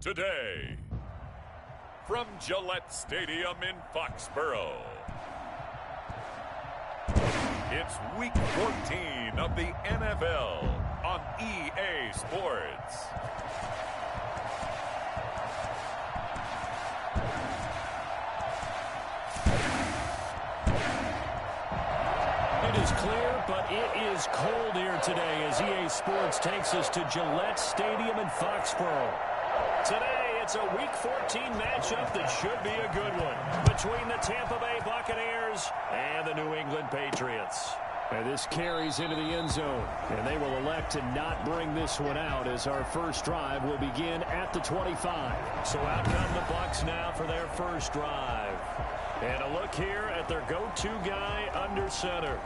today. From Gillette Stadium in Foxborough, it's Week 14 of the NFL on EA Sports. It is clear, but it is cold here today as EA Sports takes us to Gillette Stadium in Foxborough. Today, it's a Week 14 matchup that should be a good one between the Tampa Bay Buccaneers and the New England Patriots. And this carries into the end zone, and they will elect to not bring this one out as our first drive will begin at the 25. So out come the Bucs now for their first drive. And a look here at their go-to guy under center.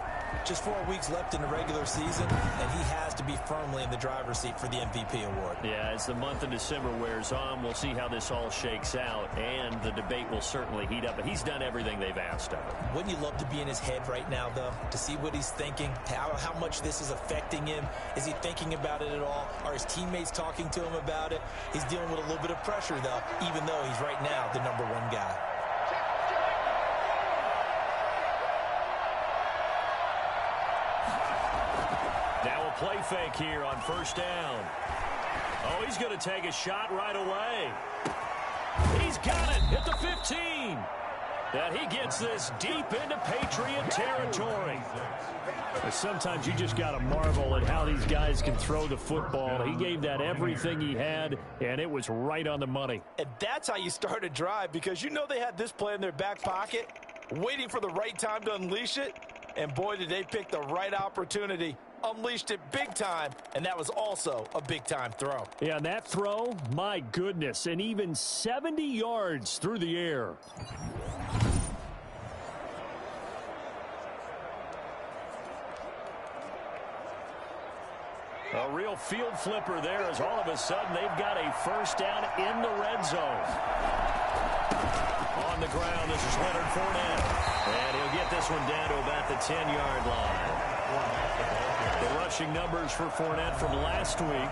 Just 4 weeks left in the regular season, and he has to be firmly in the driver's seat for the MVP award. Yeah, as the month of December wears on, we'll see how this all shakes out, and the debate will certainly heat up. But he's done everything they've asked of him. Wouldn't you love to be in his head right now, though, to see what he's thinking, how much this is affecting him? Is he thinking about it at all? Are his teammates talking to him about it? He's dealing with a little bit of pressure, though, even though he's right now the #1 guy. Play fake here on first down. Oh, he's going to take a shot right away. He's got it at the 15. And he gets this deep into Patriot territory. Sometimes you just got to marvel at how these guys can throw the football. He gave that everything he had, and it was right on the money. And that's how you start a drive, because you know they had this play in their back pocket, waiting for the right time to unleash it. And boy, did they pick the right opportunity. Unleashed it big time, and that was also a big-time throw. Yeah, and that throw, my goodness, and even 70 yards through the air. A real field flipper there as all of a sudden they've got a first down in the red zone. On the ground, this is Leonard Fournette. And he'll get this one down to about the 10-yard line. The rushing numbers for Fournette from last week,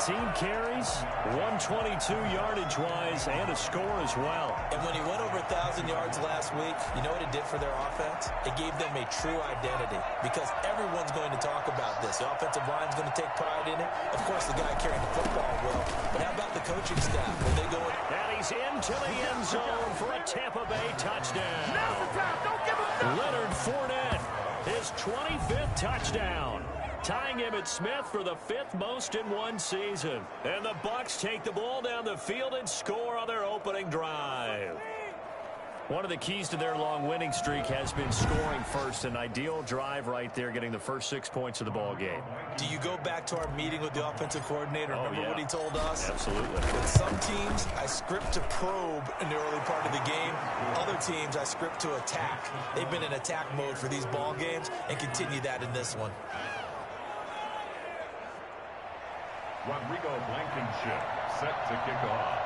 19 carries, 122 yardage-wise, and a score as well. And when he went over 1,000 yards last week, you know what it did for their offense? It gave them a true identity, because everyone's going to talk about this. The offensive line's going to take pride in it. Of course, the guy carrying the football will. But how about the coaching staff? When they go in? And he's into the end zone for a Tampa Bay touchdown. Now's the time. Don't give him time. Leonard Fournette, his 25th touchdown, tying Emmitt Smith for the 5th most in one season. And the Bucs take the ball down the field and score on their opening drive. One of the keys to their long winning streak has been scoring first. An ideal drive right there, getting the first 6 points of the ball game. Do you go back to our meeting with the offensive coordinator? Remember what he told us? Absolutely. With some teams, I script to probe in the early part of the game. Other teams, I script to attack. They've been in attack mode for these ball games and continue that in this one. Rodrigo Blankenship set to kick off.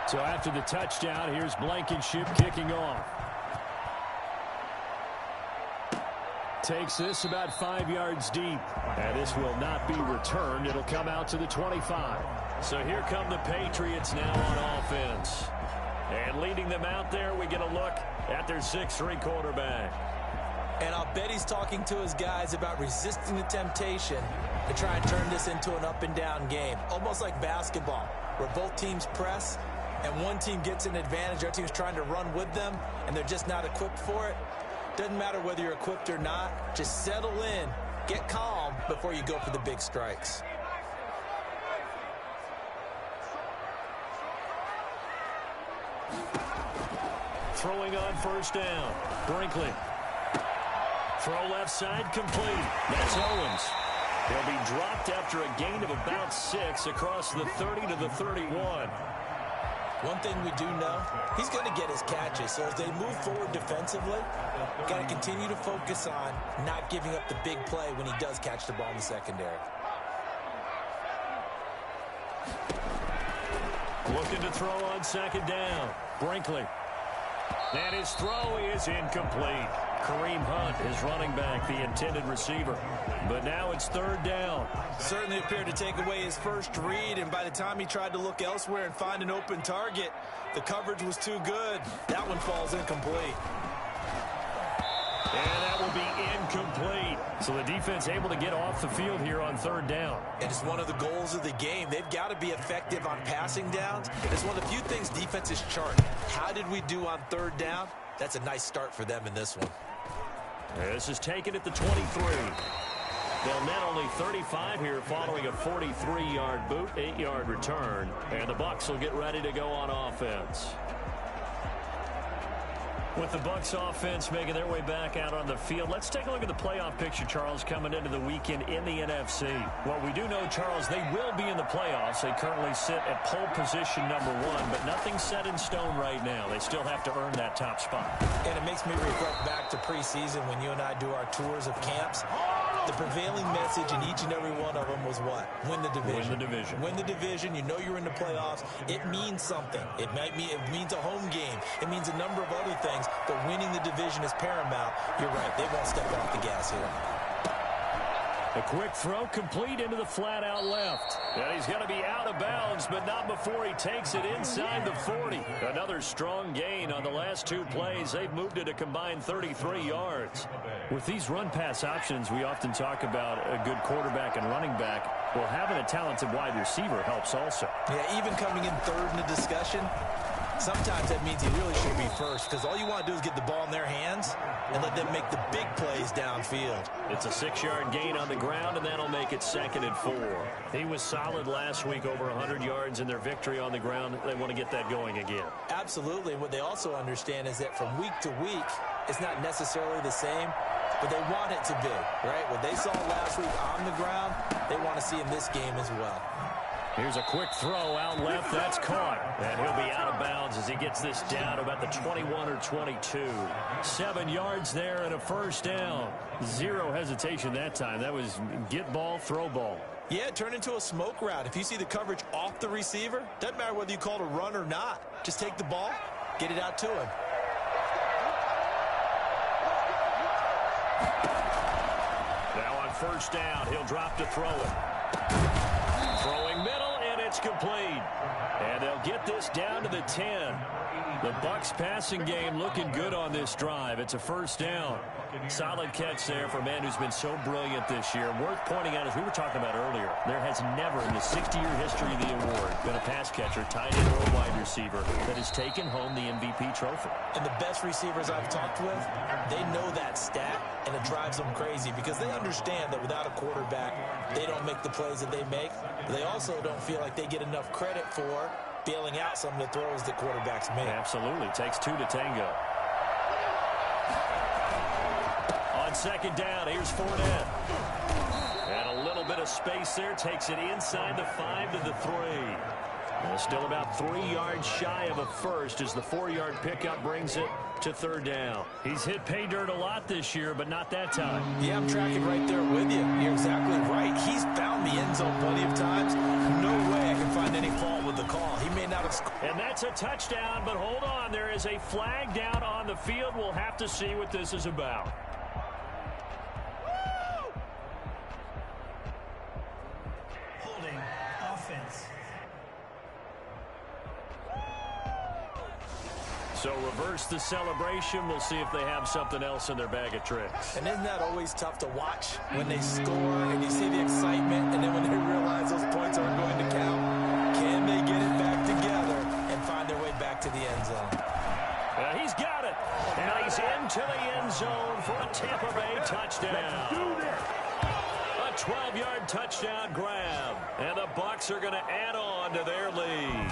So after the touchdown, here's Blankenship kicking off. Takes this about 5 yards deep. And this will not be returned. It'll come out to the 25. So here come the Patriots now on offense. And leading them out there, we get a look at their 6'3" quarterback. And I'll bet he's talking to his guys about resisting the temptation to try and turn this into an up-and-down game. Almost like basketball, where both teams press, and one team gets an advantage, our team's trying to run with them, and they're just not equipped for it. Doesn't matter whether you're equipped or not. Just settle in, get calm before you go for the big strikes. Throwing on first down. Brinkley. Throw left side complete. That's Owens. He'll be dropped after a gain of about 6 across the 30 to the 31. One thing we do know, he's going to get his catches. So as they move forward defensively, got to continue to focus on not giving up the big play when he does catch the ball in the secondary. Looking to throw on second down. Brinkley. And his throw is incomplete. Kareem Hunt, his running back, the intended receiver. But now it's third down. Certainly appeared to take away his first read, and by the time he tried to look elsewhere and find an open target, the coverage was too good. That one falls incomplete. And that will be incomplete. So the defense able to get off the field here on third down. And it's one of the goals of the game. They've got to be effective on passing downs. It's one of the few things defenses chart. How did we do on third down? That's a nice start for them in this one. This is taken at the 23. They'll net only 35 here following a 43-yard boot, 8-yard return. And the Bucs will get ready to go on offense. With the Bucs offense making their way back out on the field, let's take a look at the playoff picture, Charles, coming into the weekend in the NFC. Well, we do know, Charles, they will be in the playoffs. They currently sit at pole position number 1, but nothing's set in stone right now. They still have to earn that top spot. And it makes me reflect back to preseason when you and I do our tours of camps. The prevailing message in each and every one of them was what? Win the division. Win the division. Win the division. You know you're in the playoffs. It means something. It means a home game. It means a number of other things, but winning the division is paramount. You're right. They won't step off the gas here. A quick throw complete into the flat out left. And he's going to be out of bounds, but not before he takes it inside the 40. Another strong gain on the last 2 plays. They've moved it a combined 33 yards. With these run-pass options, we often talk about a good quarterback and running back. Well, having a talented wide receiver helps also. Yeah, even coming in third in the discussion, sometimes that means he really should be first, because all you want to do is get the ball in their hands and let them make the big plays downfield. It's a 6-yard gain on the ground, and that'll make it 2nd and 4. He was solid last week, over 100 yards in their victory on the ground. They want to get that going again. Absolutely. What they also understand is that from week to week, it's not necessarily the same, but they want it to be, right? What they saw last week on the ground, they want to see in this game as well. Here's a quick throw out left. That's caught. And he'll be out of bounds as he gets this down to about the 21 or 22. 7 yards there and a first down. Zero hesitation that time. That was get ball, throw ball. Yeah, it turned into a smoke route. If you see the coverage off the receiver, doesn't matter whether you call it a run or not. Just take the ball, get it out to him. Now on first down, he'll drop to throw it. Throwing middle, and it's complete. And they'll get this down to the 10. The Bucs passing game looking good on this drive. It's a first down. Solid catch there for a man who's been so brilliant this year. Worth pointing out, as we were talking about earlier, there has never in the 60-year history of the award been a pass catcher, tight end, or wide receiver that has taken home the MVP trophy. And the best receivers I've talked with, they know that stat, and it drives them crazy because they understand that without a quarterback, they don't make the plays that they make. But they also don't feel like they get enough credit for bailing out some of the throws that quarterbacks make. Absolutely. Takes 2 to tango. On second down, here's Fournette. And a little bit of space there. Takes it inside the 5 to the 3. Well, still about 3 yards shy of a first as the 4-yard pickup brings it to third down. He's hit pay dirt a lot this year, but not that time. Yeah, I'm tracking right there with you. You're exactly right. He's found the end zone plenty of times. No way I can find any fault with the call. He may not have scored. And that's a touchdown, but hold on. There is a flag down on the field. We'll have to see what this is about. Holding offense. So reverse the celebration. We'll see if they have something else in their bag of tricks. And isn't that always tough to watch when they score and you see the excitement, and then when they realize those points aren't going to count? Can they get it back together and find their way back to the end zone? He's got it. And he's into the end zone for a Tampa Bay touchdown. A 12-yard touchdown grab. And the Bucs are going to add on to their lead.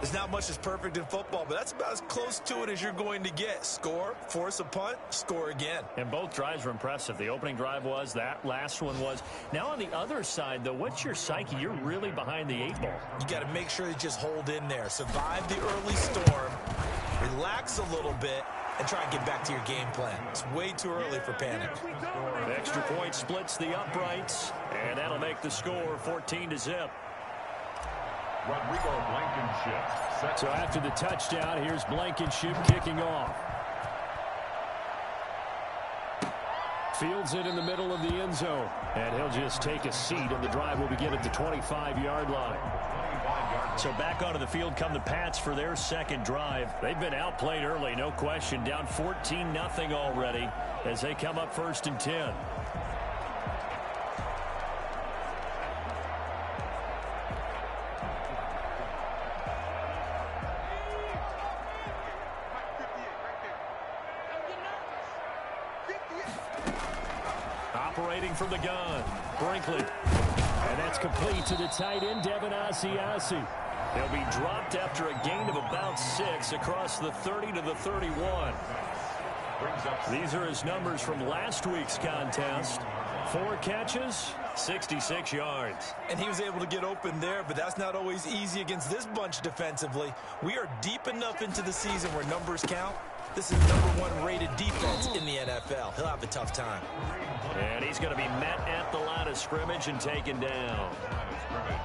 There's not much that's perfect in football, but that's about as close to it as you're going to get. Score, force a punt, score again. And both drives were impressive. The opening drive was, that last one was. Now on the other side, though, what's your psyche? You're really behind the 8 ball. You got to make sure you just hold in there. Survive the early storm, relax a little bit, and try and get back to your game plan. It's way too early for panic. The extra point splits the uprights, and that'll make the score 14-0. Rodrigo Blankenship. So after the touchdown, here's Blankenship kicking off. Fields it in the middle of the end zone. And he'll just take a seat, and the drive will begin at the 25-yard line. So back onto the field come the Pats for their second drive. They've been outplayed early, no question. Down 14-0 already as they come up 1st and 10. Operating from the gun, Brinkley. And that's complete to the tight end, Devin Asiasi. He'll be dropped after a gain of about 6 across the 30 to the 31. These are his numbers from last week's contest. 4 catches, 66 yards. And he was able to get open there, but that's not always easy against this bunch defensively. We are deep enough into the season where numbers count. This is #1 rated defense in the NFL. He'll have a tough time. And he's going to be met at the line of scrimmage and taken down.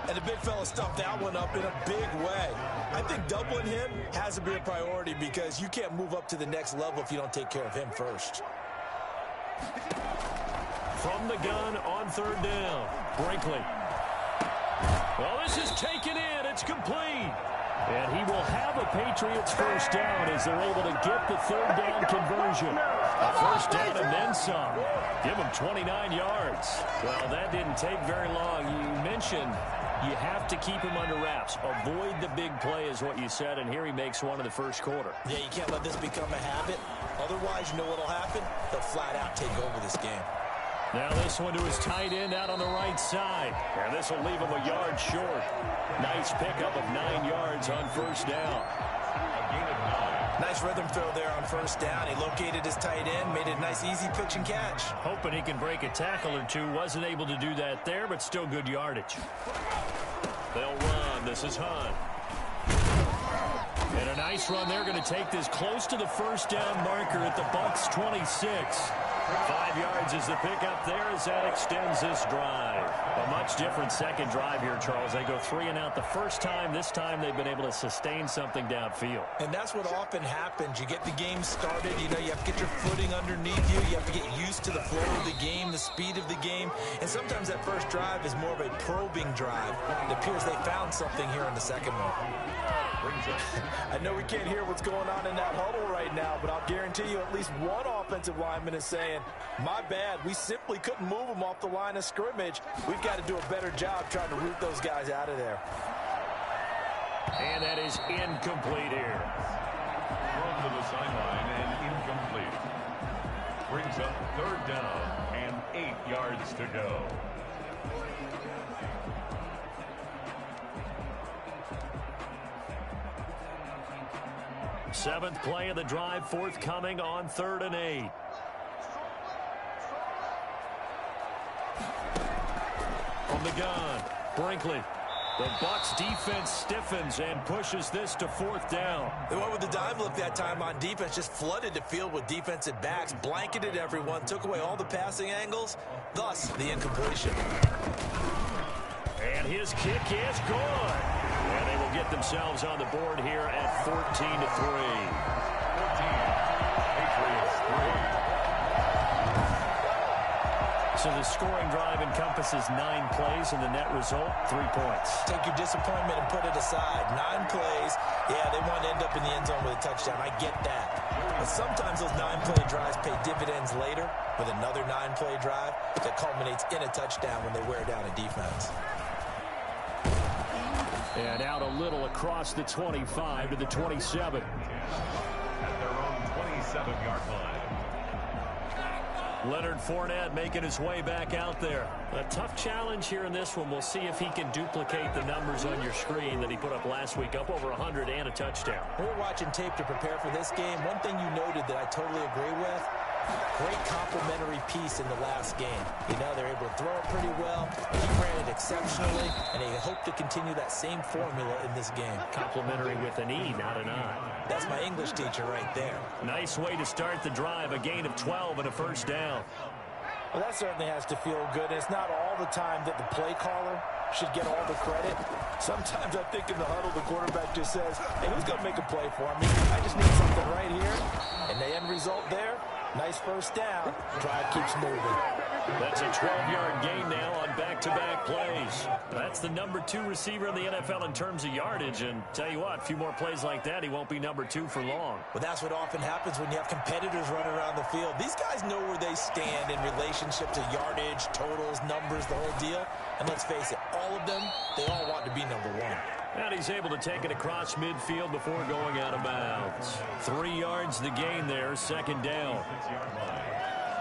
And the big fella stuffed that one up in a big way. I think doubling him has to be a priority because you can't move up to the next level if you don't take care of him first. From the gun on 3rd down, Brinkley. Well, this is taken in. It's complete. And he will have a Patriots first down as they're able to get the 3rd down conversion. A first down and then some. Give him 29 yards. Well, that didn't take very long. You mentioned you have to keep him under wraps. Avoid the big play is what you said, and here he makes one in the first quarter. Yeah, you can't let this become a habit. Otherwise, you know what will happen? They'll flat out take over this game. Now this one to his tight end out on the right side. And this will leave him a yard short. Nice pickup of 9 yards on first down. Nice rhythm throw there on first down. He located his tight end, made it a nice easy pitch and catch. Hoping he can break a tackle or two. Wasn't able to do that there, but still good yardage. They'll run. This is Hunt. And a nice run. They're going to take this close to the first down marker at the Bucs 26. 5 yards is the pickup there as that extends this drive. A much different second drive here, Charles. They go 3 and out the first time. This time they've been able to sustain something downfield. And that's what often happens. You get the game started. You know, you have to get your footing underneath you. You have to get used to the flow of the game, the speed of the game. And sometimes that first drive is more of a probing drive. It appears they found something here in the second one. I know we can't hear what's going on in that huddle right now, but I'll guarantee you at least one offensive lineman is saying, my bad, we simply couldn't move them off the line of scrimmage. We've got to do a better job trying to root those guys out of there. And that is incomplete here. Thrown to the sideline and incomplete. Brings up 3rd down and 8 yards to go. Seventh play of the drive forthcoming on 3rd and 8. From the gun, Brinkley. The Bucs defense stiffens and pushes this to 4th down. They went with the dime look that time on defense, just flooded the field with defensive backs, blanketed everyone, took away all the passing angles, thus the incompletion. And his kick is good. And they will get themselves on the board here at 14-3. 14. Patriots 3. So the scoring drive encompasses 9 plays, and the net result, 3 points. Take your disappointment and put it aside. 9 plays, yeah, they want to end up in the end zone with a touchdown. I get that. But sometimes those 9-play drives pay dividends later with another 9-play drive that culminates in a touchdown when they wear down a defense. And out a little across the 25 to the 27. At their own 27-yard line. Leonard Fournette making his way back out there. A tough challenge here in this one. We'll see if he can duplicate the numbers on your screen that he put up last week, up over 100 and a touchdown. We were watching tape to prepare for this game. One thing you noted that I totally agree with, great complimentary piece in the last game. You know, they're able to throw it pretty well. He ran it exceptionally, and they hope to continue that same formula in this game. Complimentary with an E, not an I. That's my English teacher right there. Nice way to start the drive. A gain of 12 and a first down. Well, that certainly has to feel good. It's not all the time that the play caller should get all the credit. Sometimes I think in the huddle, the quarterback just says, hey, who's going to make a play for me? I just need something right here. And the end result there, Nice first down. Drive keeps moving. That's a 12-yard gain now on back-to-back plays. That's the number 2 receiver in the NFL in terms of yardage. And tell you what, a few more plays like that, he won't be number 2 for long. Well, that's what often happens when you have competitors running around the field. These guys know where they stand in relationship to yardage, totals, numbers, the whole deal. And let's face it, all of them, they all want to be number 1. And he's able to take it across midfield before going out of bounds. 3 yards the gain there, second down.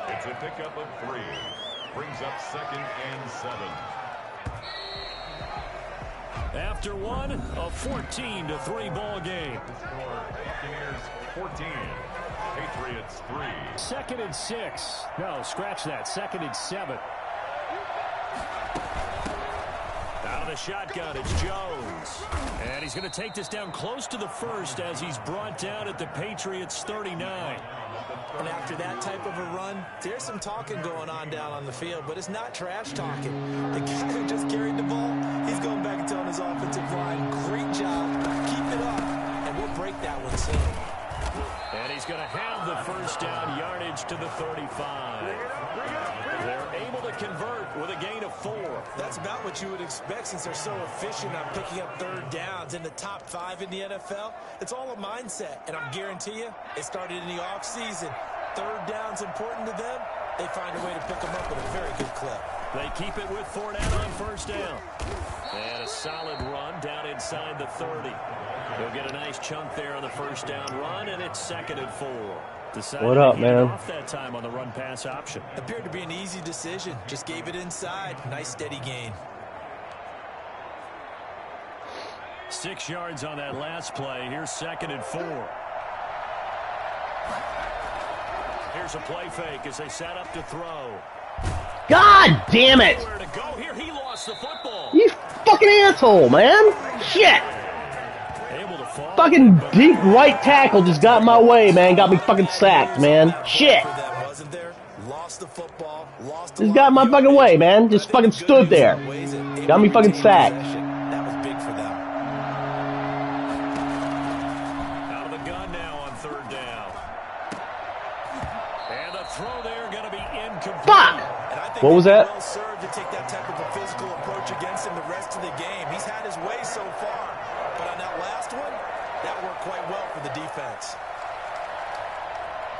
It's a pickup of 3. Brings up 2nd and 7. After one, a 14-3 ball game. Score Buccaneers 14. Patriots 3. 2nd and 6. No, scratch that. 2nd and 7. Out of the shotgun, it's Jones. And he's going to take this down close to the first as he's brought down at the Patriots 39. And after that type of a run, there's some talking going on down on the field, but it's not trash talking. The guy who just carried the ball, he's going back and telling his offensive line, great job, keep it up, and we'll break that one soon. And he's going to have the first down yardage to the 35. They're able to convert with a gain of 4. That's about what you would expect since they're so efficient on picking up third downs in the top 5 in the NFL. It's all a mindset, and I guarantee you, it started in the offseason. Third down's important to them. They find a way to pick them up at a very good clip. They keep it with Fournette on first down. And a solid run down inside the 30. He'll get a nice chunk there on the first down run, and it's 2nd and 4. Decided what up, man? Off that time on the run pass option. Appeared to be an easy decision. Just gave it inside. Nice steady gain. 6 yards on that last play. Here's 2nd and 4. Here's a play fake as they set up to throw. God damn it! Where to go here? He lost the football. You fucking asshole, man! Shit! Able to fall. Fucking deep right tackle just got in my way, man. Got me fucking sacked, man. Shit! Just got in my fucking way, man. Just fucking stood there. Got me fucking sacked. That was big for them. Out of the gun now on third down. And the throw there going to be incomplete. Fuck! What was that? Well served to take that type of a physical approach against him the rest of the game. He's had his way so far, but on that last one, that worked quite well for the defense.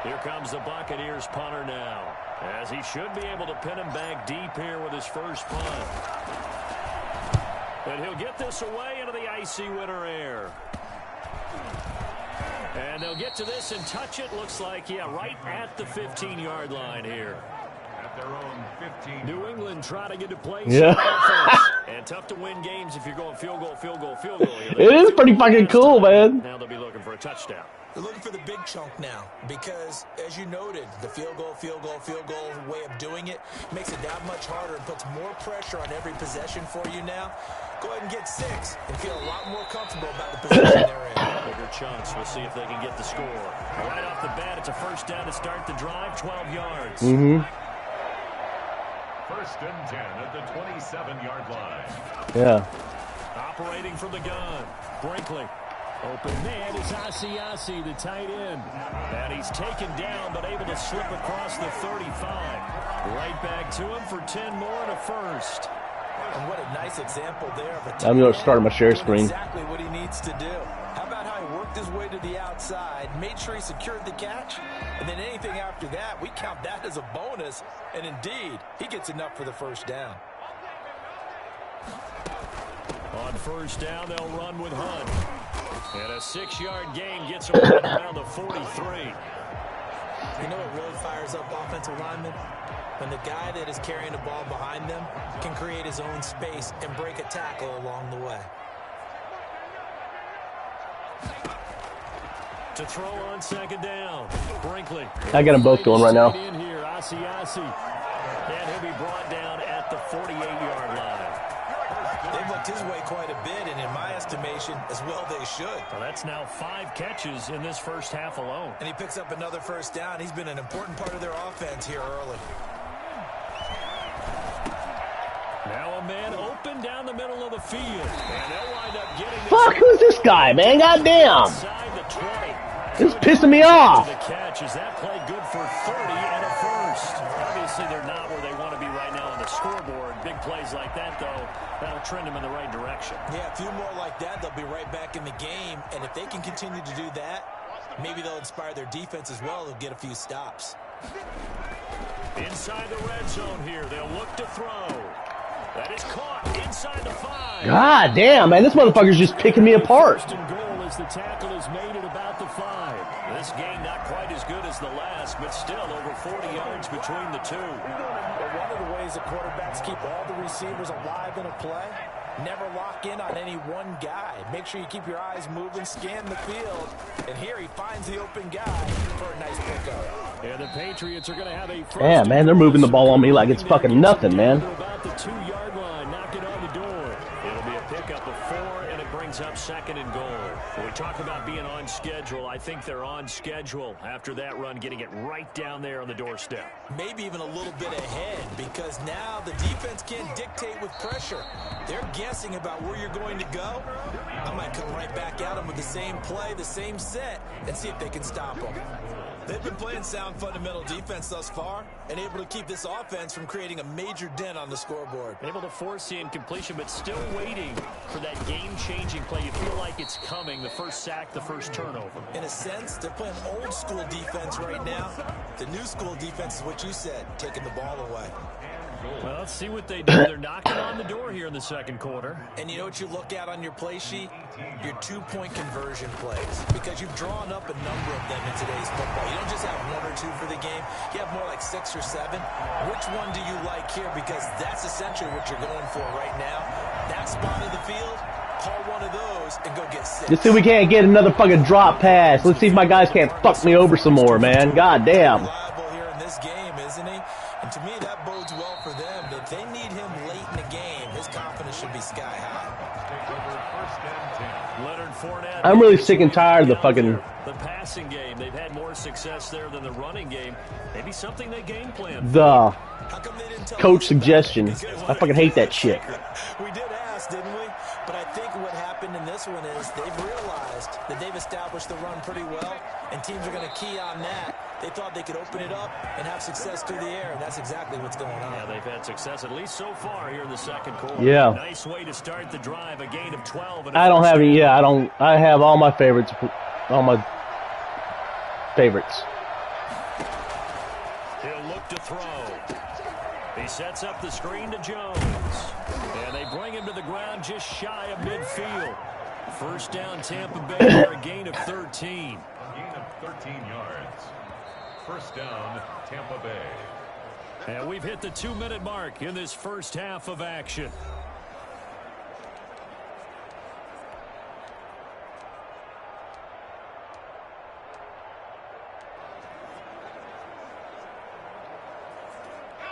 Here comes the Buccaneers punter now, as he should be able to pin him back deep here with his first punt. And he'll get this away into the icy winter air. And they'll get to this and touch it. Looks like, yeah, right at the 15-yard line here. At their own 15. New England trying to get to play. Yeah. And tough to win games if you're going field goal, field goal, field goal. It is pretty fucking cool, man. Now they'll be looking for a touchdown. They're looking for the big chunk now because, as you noted, the field goal way of doing it makes it that much harder and puts more pressure on every possession for you now. Go ahead and get 6 and feel a lot more comfortable about the position they're in. Bigger chunks. We'll see if they can get the score. Right off the bat, it's a first down to start the drive, 12 yards. Mm-hmm. 1st and 10 at the 27-yard line. Yeah. Operating from the gun, Brinkley. Open man is Asiasi, the tight end. And he's taken down, but able to slip across the 35. Right back to him for 10 more and a first. And what a nice example there of a I'm going to start my share screen. Exactly what he needs to do. How about how he worked his way to the outside, made sure he secured the catch, and then anything after that, we count that as a bonus. And indeed, he gets enough for the first down. On first down, they'll run with Hunt. And a 6-yard gain gets him right around the 43. You know what really fires up offensive linemen? When the guy that is carrying the ball behind them can create his own space and break a tackle along the way. To throw on second down, Brinkley. I got them both going right now. In here, Asiasi. And he'll be brought down at the 48-yard line. They've looked his way quite a bit, and in my estimation, as well they should. Well, that's now 5 catches in this first half alone. And he picks up another first down. He's been an important part of their offense here early. Now a man open down the middle of the field. And they'll wind up getting this. Fuck, who's this guy, man? Goddamn. Inside the 20. This is pissing me off. The catch is that play good for 30 and a first. Obviously, they're not where they want to be right now on the scoreboard. Big plays like that, though, that'll trend them in the right direction. Yeah, a few more like that, they'll be right back in the game. And if they can continue to do that, maybe they'll inspire their defense as well. They'll get a few stops. Inside the red zone here, they'll look to throw. That is caught inside the 5. God damn, man. This motherfucker's just picking me apart. First and goal as the tackle is made at about the 5. This game not quite as good as the last, but still over 40 yards between the two. But one of the ways that quarterbacks keep all the receivers alive in a play, never lock in on any one guy. Make sure you keep your eyes moving, scan the field. And here he finds the open guy for a nice pickup. And the Patriots are going to have a first. Yeah, man, they're moving the ball on me like it's fucking nothing, man. About the 2-yard line, knock it on the door. It'll be a pickup of 4, and it brings up second and goal. When we talk about being on schedule, I think they're on schedule after that run, getting it right down there on the doorstep. Maybe even a little bit ahead, because now the defense can't dictate with pressure. They're guessing about where you're going to go. I might come right back at them with the same play, the same set, and see if they can stop them. They've been playing sound fundamental defense thus far and able to keep this offense from creating a major dent on the scoreboard. Able to force the incompletion, but still waiting for that game-changing play. You feel like it's coming, the first sack, the first turnover. In a sense, they're playing old-school defense right now. The new-school defense is what you said, taking the ball away. Well, let's see what they do. They're knocking on the door here in the second quarter. And you know what you look at on your play sheet? Your 2-point conversion plays. Because you've drawn up a number of them in today's football. You don't just have 1 or 2 for the game. You have more like 6 or 7. Which one do you like here? Because that's essentially what you're going for right now. That spot of the field, call one of those and go get 6. Let's see if we can't get another fucking drop pass. Let's see if my guys can't fuck me over some more, man. God damn. Reliable here in this game, isn't he? And to me, that bodes well for them. If they need him late in the game, his confidence should be sky high. Leonard Fournette. I'm really sick and tired of the fucking... The passing game. They've had more success there than the running game. Maybe something they game plan. The How come they didn't tell coach us suggestion. about it? I fucking hate that shit. We did ask, didn't we? But I think what happened in this one is they've realized that they've established the run pretty well, and teams are going to key on that. They thought they could open it up and have success through the air, and that's exactly what's going on. Yeah, they've had success, at least so far, here in the second quarter. Yeah. Nice way to start the drive, a gain of 12. And I don't have any... Yeah, I have all my favorites. All my favorites. He'll look to throw. He sets up the screen to Jones. And they bring him to the ground just shy of midfield. First down, Tampa Bay for a gain of 13. Gain of 13 yards. First down, Tampa Bay. And we've hit the 2-minute mark in this first half of action.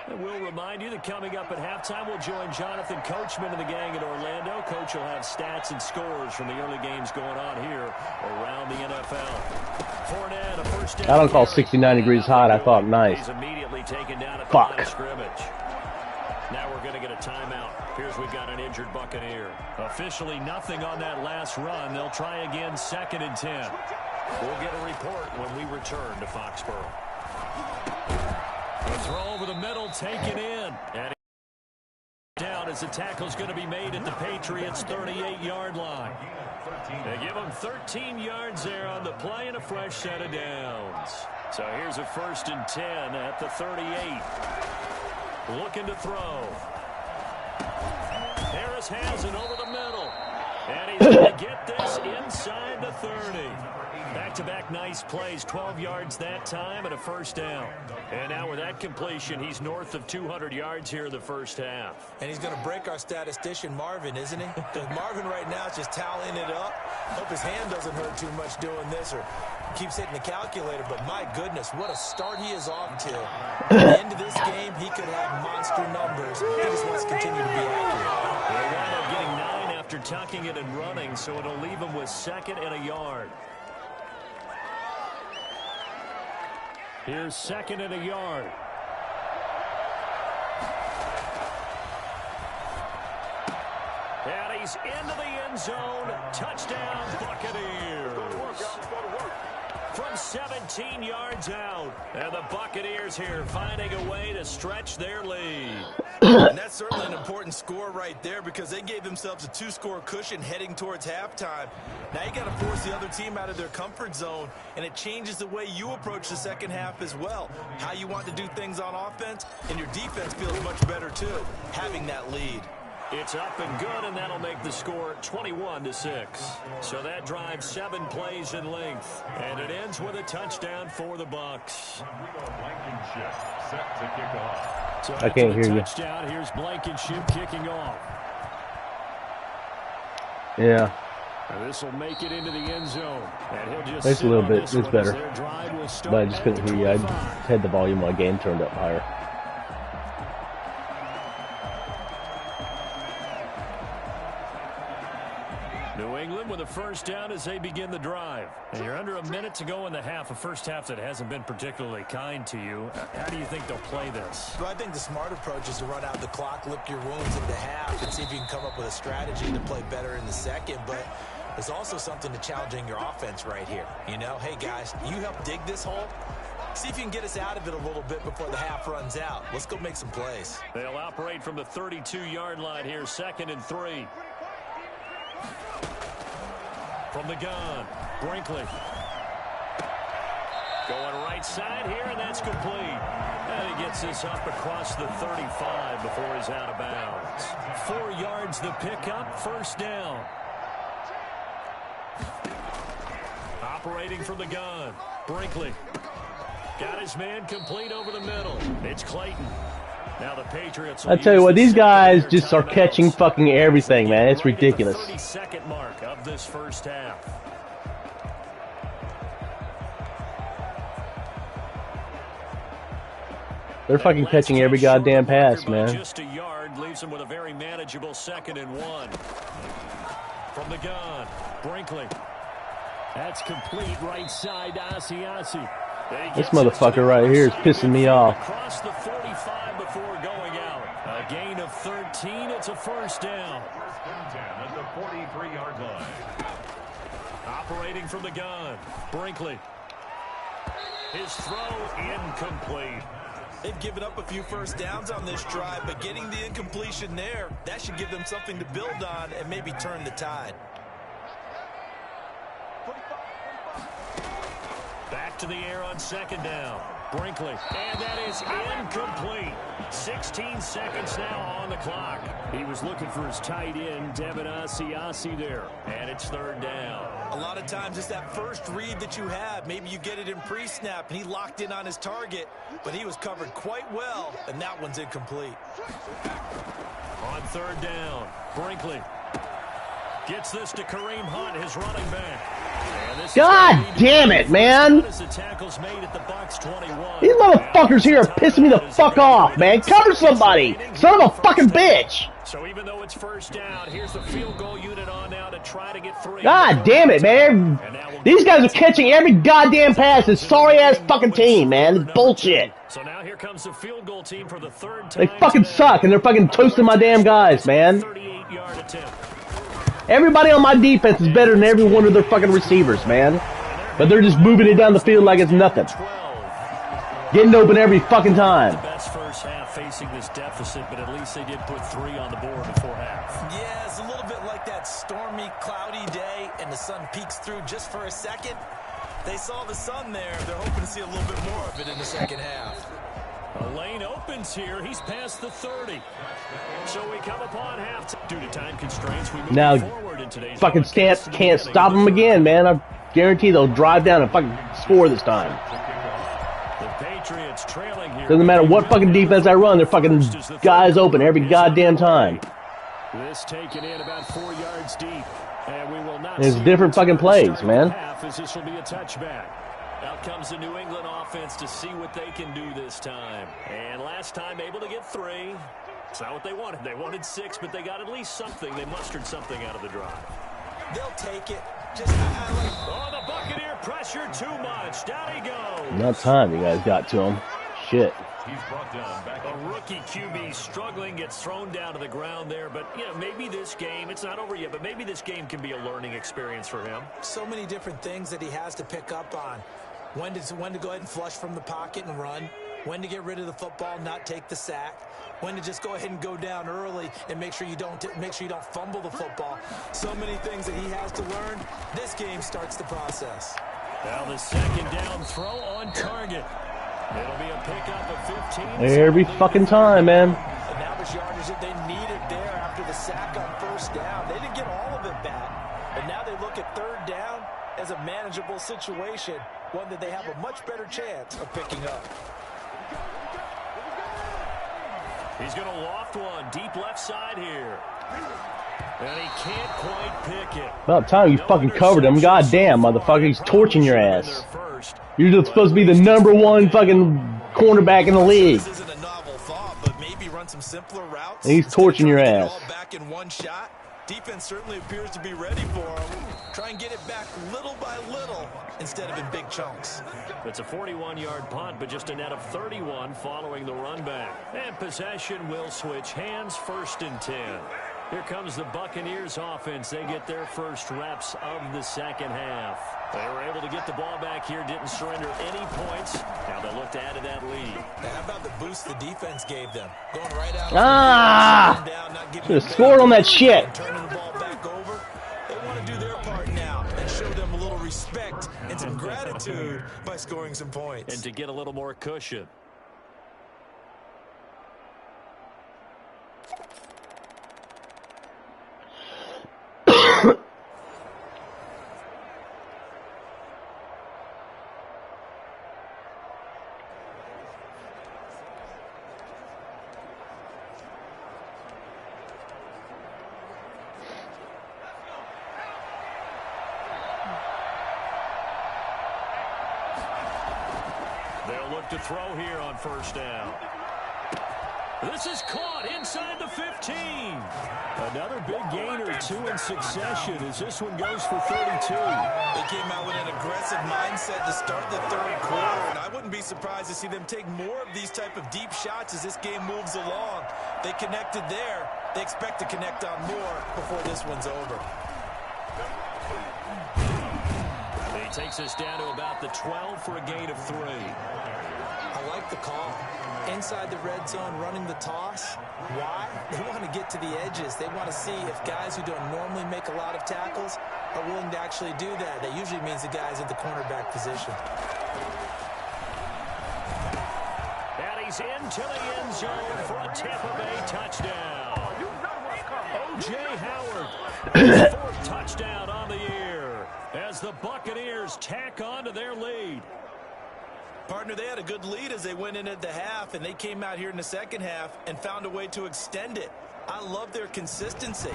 And we'll remind you that coming up at halftime, we'll join Jonathan Coachman and the gang in Orlando. Coach will have stats and scores from the early games going on here around the NFL. Fournette, a first down. I don't call 69 degrees hot. I thought nice. He's immediately taken down at the Fuck. line of scrimmage. Now we're going to get a timeout. Here's we've got an injured Buccaneer. Officially nothing on that last run. They'll try again, 2nd and 10. We'll get a report when we return to Foxborough. The throw over the middle, taken in. And down as the tackle's going to be made at the Patriots' 38-yard line. They give them 13 yards there on the play and a fresh set of downs. So here's a 1st and 10 at the 38. Looking to throw. Harris has it over the middle. And he's going to get this inside the 30. Back-to-back nice plays, 12 yards that time and a first down. And now with that completion, he's north of 200 yards here in the first half. And he's going to break our statistician, Marvin, isn't he? Because Marvin right now is just tallying it up. Hope his hand doesn't hurt too much doing this or keeps hitting the calculator. But my goodness, what a start he is off to. At the end of this game, he could have monster numbers. He just wants to continue to be accurate. They wound up getting 9 after tucking it and running, so it'll leave him with 2nd and a yard. Here's 2nd and a yard. And he's into the end zone. Touchdown, Buccaneers. from 17 yards out. And the Buccaneers here finding a way to stretch their lead. And that's certainly an important score right there because they gave themselves a 2-score cushion heading towards halftime. Now you got to force the other team out of their comfort zone, and it changes the way you approach the second half as well. How you want to do things on offense, and your defense feels much better too, having that lead. It's up and good, and that'll make the score 21-6. So that drives 7 plays in length, and it ends with a touchdown for the Bucs. Blankenship set to kick off. So I can't hear you. Touchdown. Here's Blankenship kicking off. Yeah. This will make it into the end zone, and he'll just It's a little bit. It's better. But But I just couldn't hear you. I had the volume on my game turned up higher. New England with a first down as they begin the drive. And you're under a minute to go in the half, a first half that hasn't been particularly kind to you. How do you think they'll play this? Well, I think the smart approach is to run out the clock, lick your wounds into half, and see if you can come up with a strategy to play better in the second. But there's also something to challenging your offense right here. You know, hey, guys, you help dig this hole. See if you can get us out of it a little bit before the half runs out. Let's go make some plays. They'll operate from the 32-yard line here, 2nd and 3. From the gun, Brinkley. Going right side here, and that's complete. And he gets this up across the 35 before he's out of bounds. 4 yards the pickup, first down. Operating from the gun, Brinkley. Got his man complete over the middle. It's Clayton. Now the Patriots. I tell you what, these guys just are catching fucking everything, man. It's ridiculous. 32nd mark of this first half. They're fucking catching every goddamn pass, man. Just a yard leaves him with a very manageable 2nd and 1. From the gun, Brinkley. That's complete right side to Asiasi. This motherfucker right here is pissing me off. Across the 45 before going out. A gain of 13. It's a first down. First and 10 at the 43-yard line. Operating from the gun, Brinkley. His throw incomplete. They've given up a few first downs on this drive, but getting the incompletion there, that should give them something to build on and maybe turn the tide. Back to the air on 2nd down. Brinkley. And that is incomplete. 16 seconds now on the clock. He was looking for his tight end, Devin Asiasi there. And it's 3rd down. A lot of times it's that first read that you have. Maybe you get it in pre-snap, and he locked in on his target, but he was covered quite well, and that one's incomplete. On 3rd down, Brinkley gets this to Kareem Hunt, his running back. God damn it, man! These motherfuckers here are pissing me the fuck off, man. Cover somebody! Son of a fucking bitch! So even though it's first down, here's the field goal unit on now to try to get 3. God damn it, man! These guys are catching every goddamn pass. This sorry-ass fucking team, man. It's bullshit. So now here comes the field goal team for the 3rd time. They fucking suck, and they're fucking toasting my damn guys, man. 38-yard attempt. Everybody on my defense is better than every one of their fucking receivers, man. But they're just moving it down the field like it's nothing. Getting open every fucking time. Best first half facing this deficit, but at least they did put 3 on the board before half. Yeah, it's a little bit like that stormy, cloudy day, and the sun peeks through just for a second. They saw the sun there. They're hoping to see a little bit more of it in the second half. A lane opens here. He's past the 30. So we come upon half. Due to time constraints, we move now, forward in today's fucking Stance can't stop them again, man. I guarantee they'll drive down and fucking score this time. The Patriots trailing here. Doesn't matter what fucking defense I run, they're fucking guys open every goddamn time. This taken in about 4 yards deep. And we will not There's different fucking plays, man. As this will be a touchback. Out comes the New England offense to see what they can do this time. And last time able to get 3. It's not what they wanted. They wanted 6, but they got at least something. They mustered something out of the drive. They'll take it. Oh, the Buccaneer pressure too much. Down he goes. Not time you guys got to him. Shit. He's brought down back. A rookie QB struggling, gets thrown down to the ground there. But, you know, maybe this game, it's not over yet, but maybe this game can be a learning experience for him. So many different things that he has to pick up on. When to go ahead and flush from the pocket and run. When to get rid of the football, not take the sack. When to just go ahead and go down early and make sure you don't fumble the football. So many things that he has to learn. This game starts the process. Now the second down throw on target. It'll be a pickup of 15. Every fucking time, man. And now the yardage that they needed there after the sack on first down. They didn't get all of it back. But now they look at third down as a manageable situation, one that they have a much better chance of picking up. He's going to loft one deep left side here. And he can't quite pick it. About time you fucking covered him. Goddamn, motherfucker. He's torching your ass. You're just supposed to be the #1 fucking cornerback in the league. This isn't a novel thought, but maybe run some simpler routes. And he's torching your ass. All back in one shot. Defense certainly appears to be ready for him. Try and get it back little by little instead of in big chunks. It's a 41-yard punt, but just a net of 31 following the run back. And possession will switch hands, 1st and 10. Here comes the Buccaneers offense. They get their first reps of the second half. They were able to get the ball back here, didn't surrender any points. Now they look to add to that lead. Now how about the boost the defense gave them? Going right out. Should have scored on that shit. Turning the ball back over. They want to do their part now and show them a little respect and some gratitude by scoring some points. And to get a little more cushion. To throw here on first down. This is caught inside the 15. Another big gain or two in succession as this one goes for 32. They came out with an aggressive mindset to start the third quarter, and I wouldn't be surprised to see them take more of these type of deep shots as this game moves along. They connected there. They expect to connect on more before this one's over. He takes us down to about the 12 for a gain of 3. I like the call. Inside the red zone, running the toss. Why? They want to get to the edges. They want to see if guys who don't normally make a lot of tackles are willing to actually do that. That usually means the guys at the cornerback position. And he's into the end zone for a Tampa Bay touchdown. O.J. Howard, his 4th touchdown on the year as the Buccaneers tack on to their lead. Partner, they had a good lead as they went in at the half, and they came out here in the second half and found a way to extend it. I love their consistency.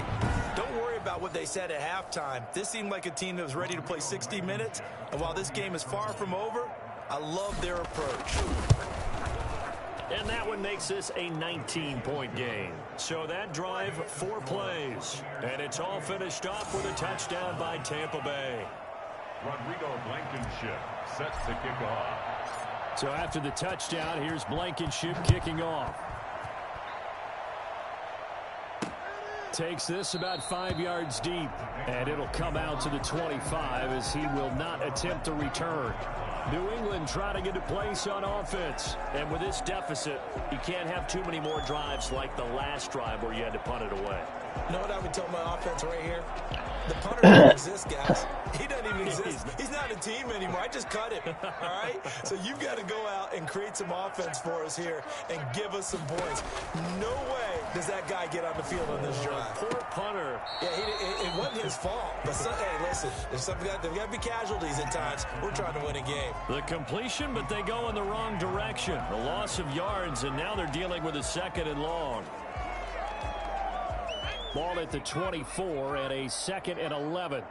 Don't worry about what they said at halftime. This seemed like a team that was ready to play 60 minutes, and while this game is far from over, I love their approach. And that one makes this a 19-point game. So that drive, 4 plays. And it's all finished off with a touchdown by Tampa Bay. Rodrigo Blankenship sets the kickoff. So after the touchdown, here's Blankenship kicking off. Takes this about 5 yards deep. And it'll come out to the 25 as he will not attempt to return. New England trying to get a place on offense. And with this deficit, you can't have too many more drives like the last drive where you had to punt it away. You know what I would tell my offense right here? The punter doesn't exist, guys. He doesn't even exist. He's not a team anymore. I just cut him, all right? So you've got to go out and create some offense for us here and give us some points. No way does that guy get on the field on this drive. Poor punter. Yeah, it wasn't his fault. But, hey, listen, there's got to be casualties at times. We're trying to win a game. The completion, but they go in the wrong direction. The loss of yards, and now they're dealing with a 2nd and long. Ball at the 24 and a 2nd and 11.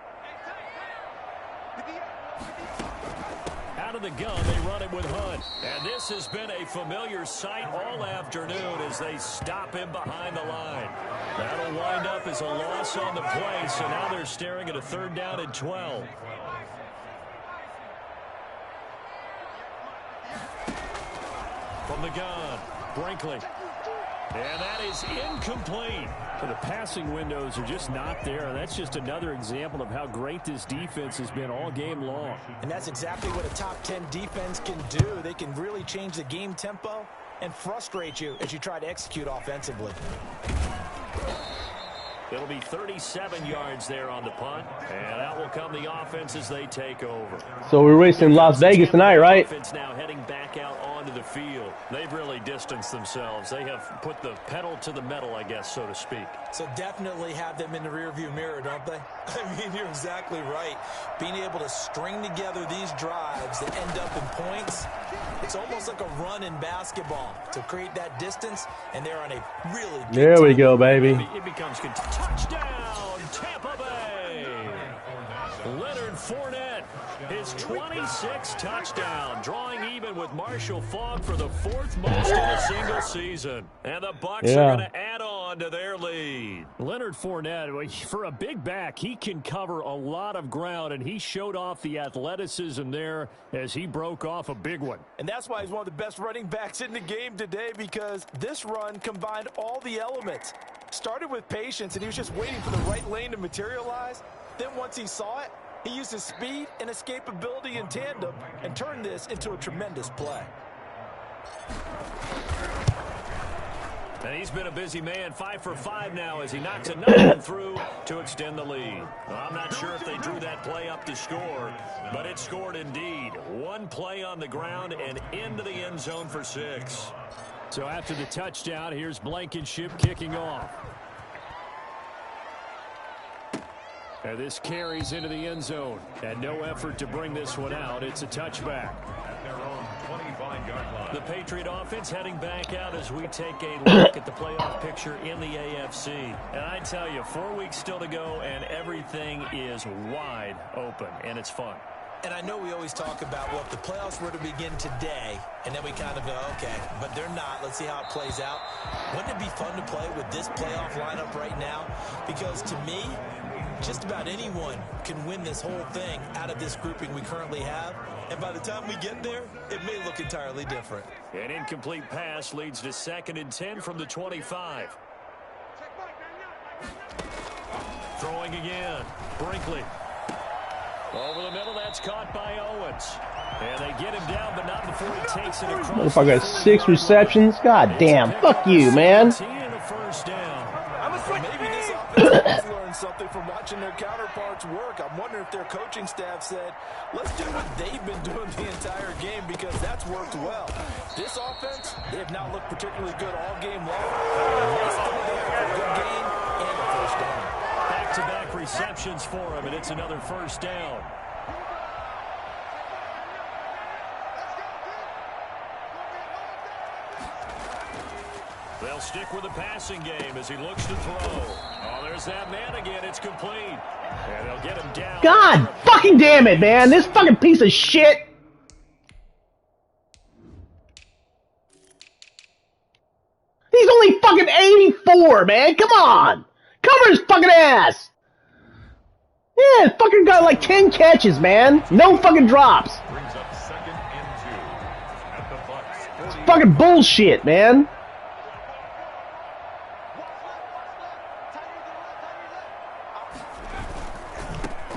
Out of the gun, they run it with Hunt. And this has been a familiar sight all afternoon as they stop him behind the line. That'll wind up as a loss on the play, so now they're staring at a 3rd down and 12. From the gun, Brinkley. And that is incomplete. The passing windows are just not there. That's just another example of how great this defense has been all game long. And that's exactly what a top 10 defense can do. They can really change the game tempo and frustrate you as you try to execute offensively. It'll be 37 yards there on the punt, and that will come the offense as they take over. So we're racing Las Vegas tonight, right? Offense now heading back out onto the field. They've really distanced themselves. They have put the pedal to the metal, I guess, so to speak. So definitely have them in the rearview mirror, don't they? I mean, you're exactly right. Being able to string together these drives that end up in points, it's almost like a run in basketball to create that distance, and they're on a really good There we time. go, baby. It becomes touchdown, Tampa Bay. Leonard Fournette, his 26th touchdown, drawing even with Marshall Faulk for the 4th most in a single season. And the Bucs are going to add on to their lead. Leonard Fournette, for a big back, he can cover a lot of ground, and he showed off the athleticism there as he broke off a big one. And that's why he's one of the best running backs in the game today, because this run combined all the elements. Started with patience, and he was just waiting for the right lane to materialize. Then once he saw it, he used his speed and escapability in tandem and turned this into a tremendous play. And he's been a busy man, 5 for 5 now as he knocks another one through to extend the lead. Well, I'm not sure if they drew that play up to score, but it scored indeed. One play on the ground and into the end zone for 6. So after the touchdown, here's Blankenship kicking off. And this carries into the end zone. And no effort to bring this one out. It's a touchback. At their own 25-yard line. The Patriot offense heading back out as we take a look at the playoff picture in the AFC. And I tell you, 4 weeks still to go, and everything is wide open, and it's fun. And I know we always talk about, well, if the playoffs were to begin today, and then we kind of go, okay, but they're not. Let's see how it plays out. Wouldn't it be fun to play with this playoff lineup right now? Because to me, just about anyone can win this whole thing out of this grouping we currently have. And by the time we get there, it may look entirely different. An incomplete pass leads to 2nd and 10 from the 25. Throwing again. Brinkley. Over the middle, that's caught by Owens. And they get him down, but not before he takes it across. Motherfucker got 6 receptions. God damn. Fuck you, man. And a first down. Maybe this offense has learned something from watching their counterparts work. I'm wondering if their coaching staff said, let's do what they've been doing the entire game, because that's worked well. This offense, they have not looked particularly good all game long. They still have a good game and a first down. Back-to-back receptions for him, and it's another first down. They'll stick with the passing game as he looks to throw. Oh, there's that man again. It's complete. And they'll get him down. God fucking damn it, man. This fucking piece of shit. He's only fucking 84, man. Come on. Cover his fucking ass. Yeah, fucking got like 10 catches, man. No fucking drops. Brings up 2nd and 2 at the Bucs. It's fucking bullshit, man.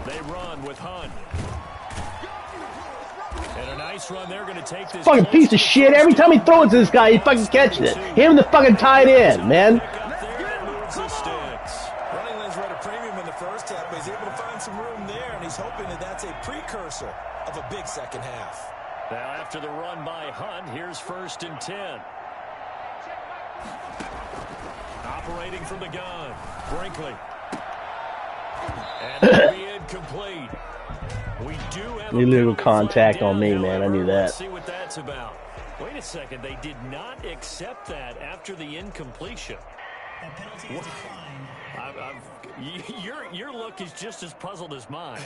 They run with Hunt. And a nice run. They're going to take this. Fucking piece of shit. Every time he throws it to this guy, he fucking catches it. Him the fucking tight end, man. Running lanes were at a premium in the first half, but he's able to find some room there, and he's hoping that that's a precursor of a big second half. Now after the run by Hunt, here's 1st and 10. Operating from the gun, Brinkley. And that'll be incomplete. We do have Illegal contact on me, man. I knew that. Let's see what that's about. Wait a second. They did not accept that after the incompletion. That penalty is declined. Your look is just as puzzled as mine.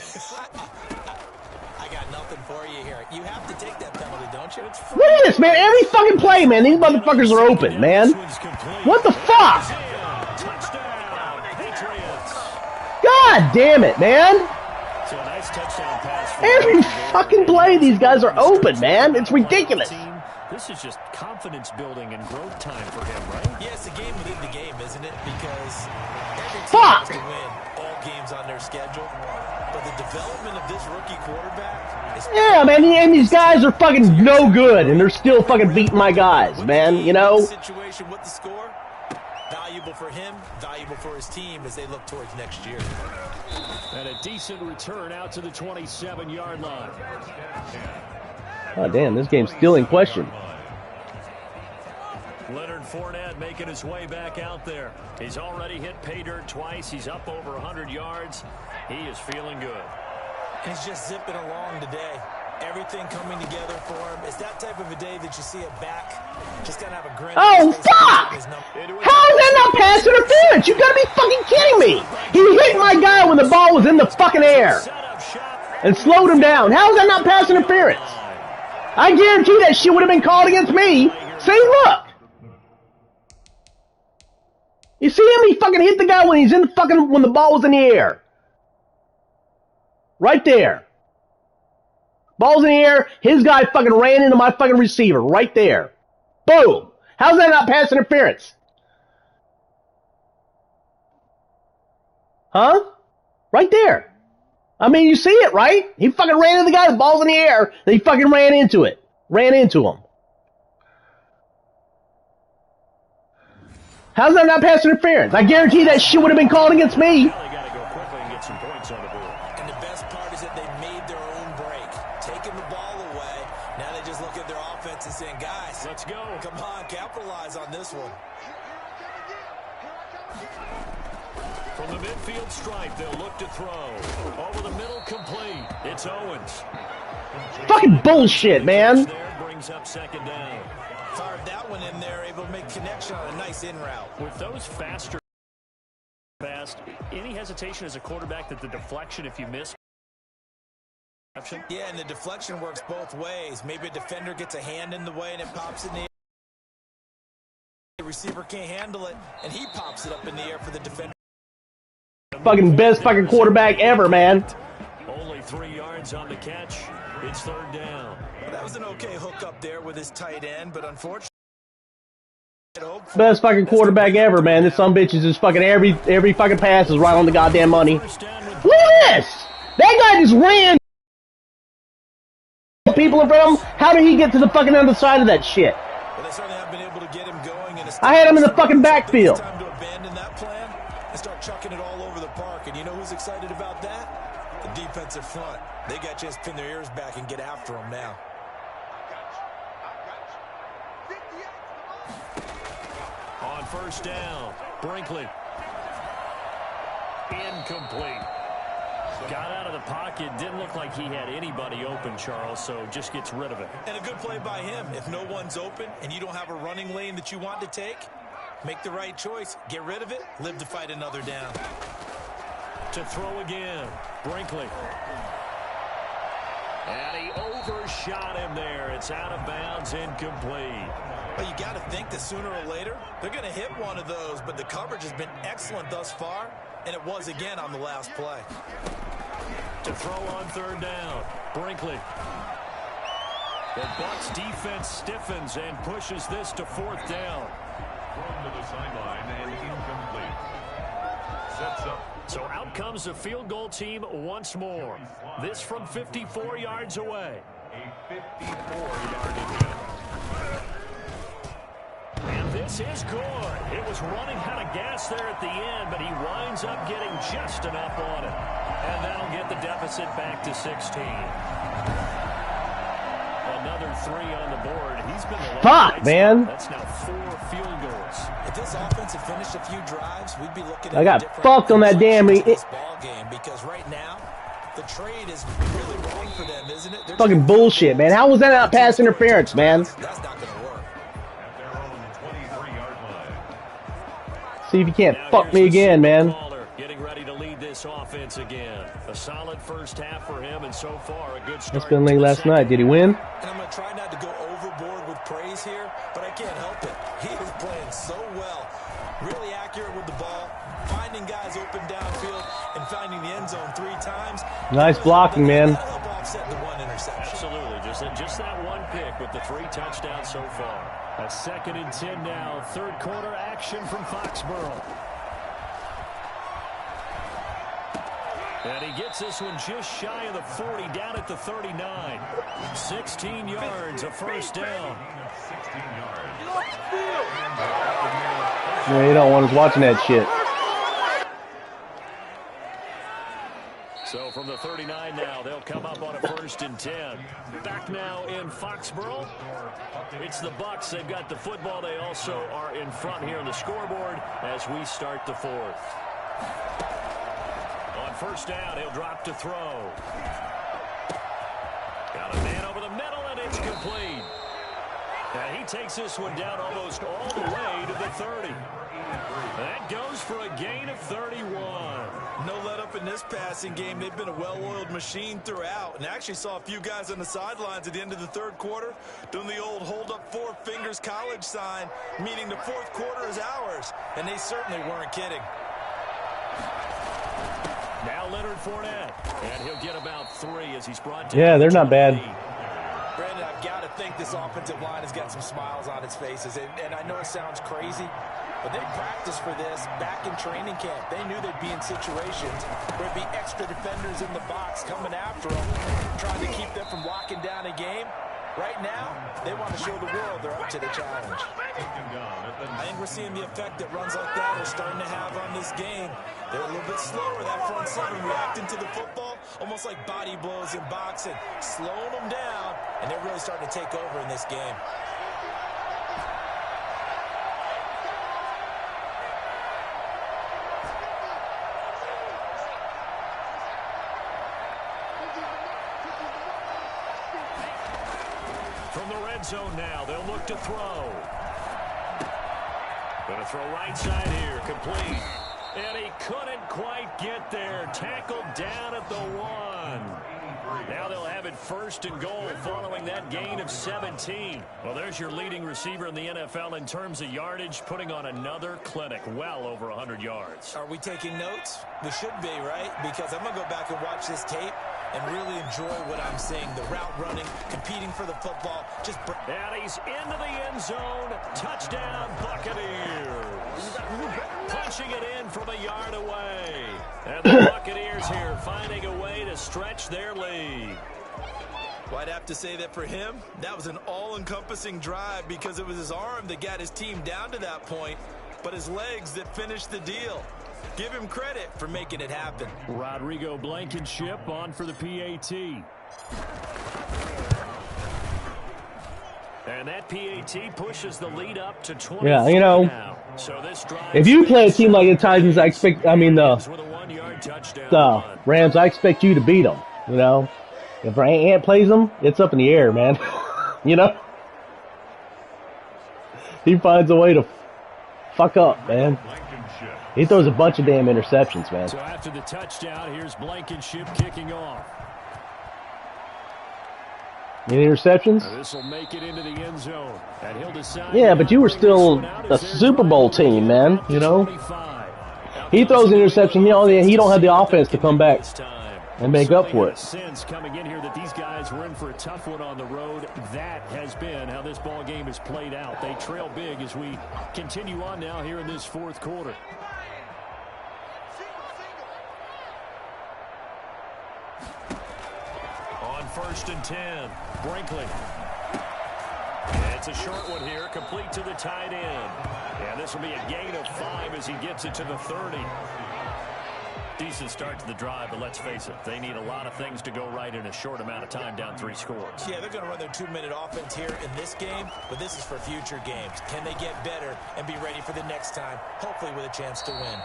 I got nothing for you here. You have to take that penalty, don't you? Look at this, man. Every fucking play, man. These motherfuckers are open, man. What the fuck? Touchdown, Patriots. God damn it, man. So a nice touchdown pass. Every fucking play, these guys are open, man. It's ridiculous. This is just confidence building and growth time for him, right? Yeah, it's a game within the game, isn't it? Because every team Fuck! has to win all games on their schedule. But the development of this rookie quarterback is... Yeah, man, and these guys are fucking no good, and they're still fucking beating my guys, man, you know? Situation with the score, valuable for him, valuable for his team as they look towards next year. And a decent return out to the 27-yard line. Oh, damn, this game's still in question. Leonard Fournette making his way back out there. He's already hit pay dirt twice. He's up over 100 yards. He is feeling good. He's just zipping along today. Everything coming together for him. It's that type of a day that you see a back just gonna have a grin. Oh, fuck! How is that not pass interference? You gotta be fucking kidding me! He hit my guy when the ball was in the fucking air and slowed him down. How is that not pass interference? I guarantee that shit would have been called against me. See, look! You see him? He fucking hit the guy when when the ball was in the air. Right there. Ball's in the air, his guy fucking ran into my fucking receiver. Right there. Boom. How's that not pass interference? Huh? Right there. I mean, you see it, right? He fucking ran into the guy, the ball's in the air, and he fucking ran into it. Ran into him. How's that not pass interference? I guarantee that shit would have been called against me. Now they got to go quickly and get some points on the board. And the best part is that they made their own break, taking the ball away. Now they just look at their offense and saying, guys, let's go. Come on, capitalize on this one. From the midfield stripe, they'll look to throw. Over the middle, complete. It's Owens. Fucking bullshit, man. There brings up second down. Fired that one in there, able to make connection on a nice in route. With those fast, any hesitation as a quarterback that the deflection, if you miss? Yeah, and the deflection works both ways. Maybe a defender gets a hand in the way and it pops in the air. The receiver can't handle it, and he pops it up in the air for the defender. Fucking best fucking quarterback ever, man. Only 3 yards on the catch. It's third down. Well, that was an okay hook up there with his tight end, but unfortunately, best fucking quarterback ever, man. This sumbitch is just fucking every fucking pass is right on the goddamn money. Look at this! That guy just ran people in front of him. How did he get to the fucking other side of that shit? Well, they certainly have been able to get him going. I had him in the fucking backfield. Time to abandon that plan and start chucking it all over the park. And you know who's excited about that? The defensive front. They got a chance to pin their ears back and get after him now. On first down, Brinkley. Incomplete. Got out of the pocket. Didn't look like he had anybody open, Charles, so just gets rid of it. And a good play by him. If no one's open and you don't have a running lane that you want to take, make the right choice. Get rid of it. Live to fight another down. To throw again, Brinkley. And he overshot him there. It's out of bounds, incomplete. Well, you got to think that sooner or later, they're going to hit one of those, but the coverage has been excellent thus far, and it was again on the last play. To throw on third down, Brinkley. The Bucs defense stiffens and pushes this to fourth down. Thrown to the sideline and incomplete. Sets up. So out comes the field goal team once more. This from 54 yards away. A 54-yard attempt. And this is good. It was running out of gas there at the end, but he winds up getting just enough on it. And that'll get the deficit back to 16. Another 3 on the board. He's been the fuck, man. That's now 4 field goals. If this offense had finished a few drives, we'd be looking at I got fucked on that damn ball game, because right now the trade is really wrong for them, isn't it? They're fucking bullshit, man. How was that not pass interference, man? That's not going to work. At their own 23-yard line. See if you can't fuck me again, man. Getting ready to lead this offense again. A solid first half for him, and so far a good start. That's been late last night. Did he win? And I'm going to try not to go overboard with praise here, but I can't help it. He is playing so well. Really accurate with the ball, finding guys open downfield, and finding the end zone 3 times. Nice blocking, man. That'll help offset the 1 interception. Absolutely. Absolutely. Just that one pick with the 3 touchdowns so far. A 2nd and 10 now. Third quarter action from Foxborough. And he gets this one just shy of the 40, down at the 39. 16 yards, a first down. 16 yards. Yeah, you don't want us watching that shit. So from the 39 now, they'll come up on a 1st and 10. Back now in Foxborough. It's the Bucs. They've got the football. They also are in front here on the scoreboard as we start the 4th. On 1st down, he'll drop to throw. Got a man over the middle, and it's complete. And he takes this one down almost all the way to the 30. That goes for a gain of 31. No let up in this passing game. They've been a well-oiled machine throughout. And actually saw a few guys on the sidelines at the end of the 3rd quarter doing the old hold up 4 fingers college sign, meaning the 4th quarter is ours. And they certainly weren't kidding. Now Leonard Fournette. And he'll get about 3 as he's brought down. Yeah, they're not bad. Brandon, I've got to think this offensive line has got some smiles on its faces. And I know it sounds crazy, but they practiced for this back in training camp. They knew they'd be in situations where there'd be extra defenders in the box coming after them, trying to keep them from locking down a game. Right now, they want to show the world they're up to the challenge. I think we're seeing the effect that runs like that are starting to have on this game. They're a little bit slower, that front 7, reacting to the football, almost like body blows in boxing, slowing them down, and they're really starting to take over in this game. From the red zone now, they'll look to throw. Going to throw right side here, complete. And he couldn't quite get there. Tackled down at the 1. Now they'll have it 1st and goal following that gain of 17. Well, there's your leading receiver in the NFL in terms of yardage, putting on another clinic, well over 100 yards. Are we taking notes? We should be, right? Because I'm going to go back and watch this tape and really enjoy what I'm seeing. The route running, competing for the football. And he's into the end zone. Touchdown, Buccaneers. Punching it in from a yard away. And the Buccaneers here finding a way to stretch their lead. Well, I'd have to say that for him, that was an all-encompassing drive because it was his arm that got his team down to that point, but his legs that finished the deal. Give him credit for making it happen. Rodrigo Blankenship on for the PAT. And that PAT pushes the lead up to 20. Yeah, you know, now. So this if you play a team like the Titans, I expect, the Rams, I expect you to beat them, you know. If Ant plays them, it's up in the air, man. You know? He finds a way to fuck up, man. He throws a bunch of damn interceptions, man. So after the touchdown, here's Blankenship kicking off. Any interceptions? This will make it into the end zone. And he'll decide. Yeah, but you were still a Super Bowl team, man, you know? He throws an interception, you know, he don't have the offense to come back and make up for it. Sense coming in here that these guys were in for a tough one on the road. That has been how this ball game has played out. They trail big as we continue on now here in this 4th quarter. On 1st and 10, Brinkley. It's a short one here, complete to the tight end. And this will be a gain of 5 as he gets it to the 30. Decent start to the drive, but let's face it, they need a lot of things to go right in a short amount of time, down 3 scores. Yeah, they're going to run their 2-minute offense here in this game, but this is for future games. Can they get better and be ready for the next time, hopefully with a chance to win?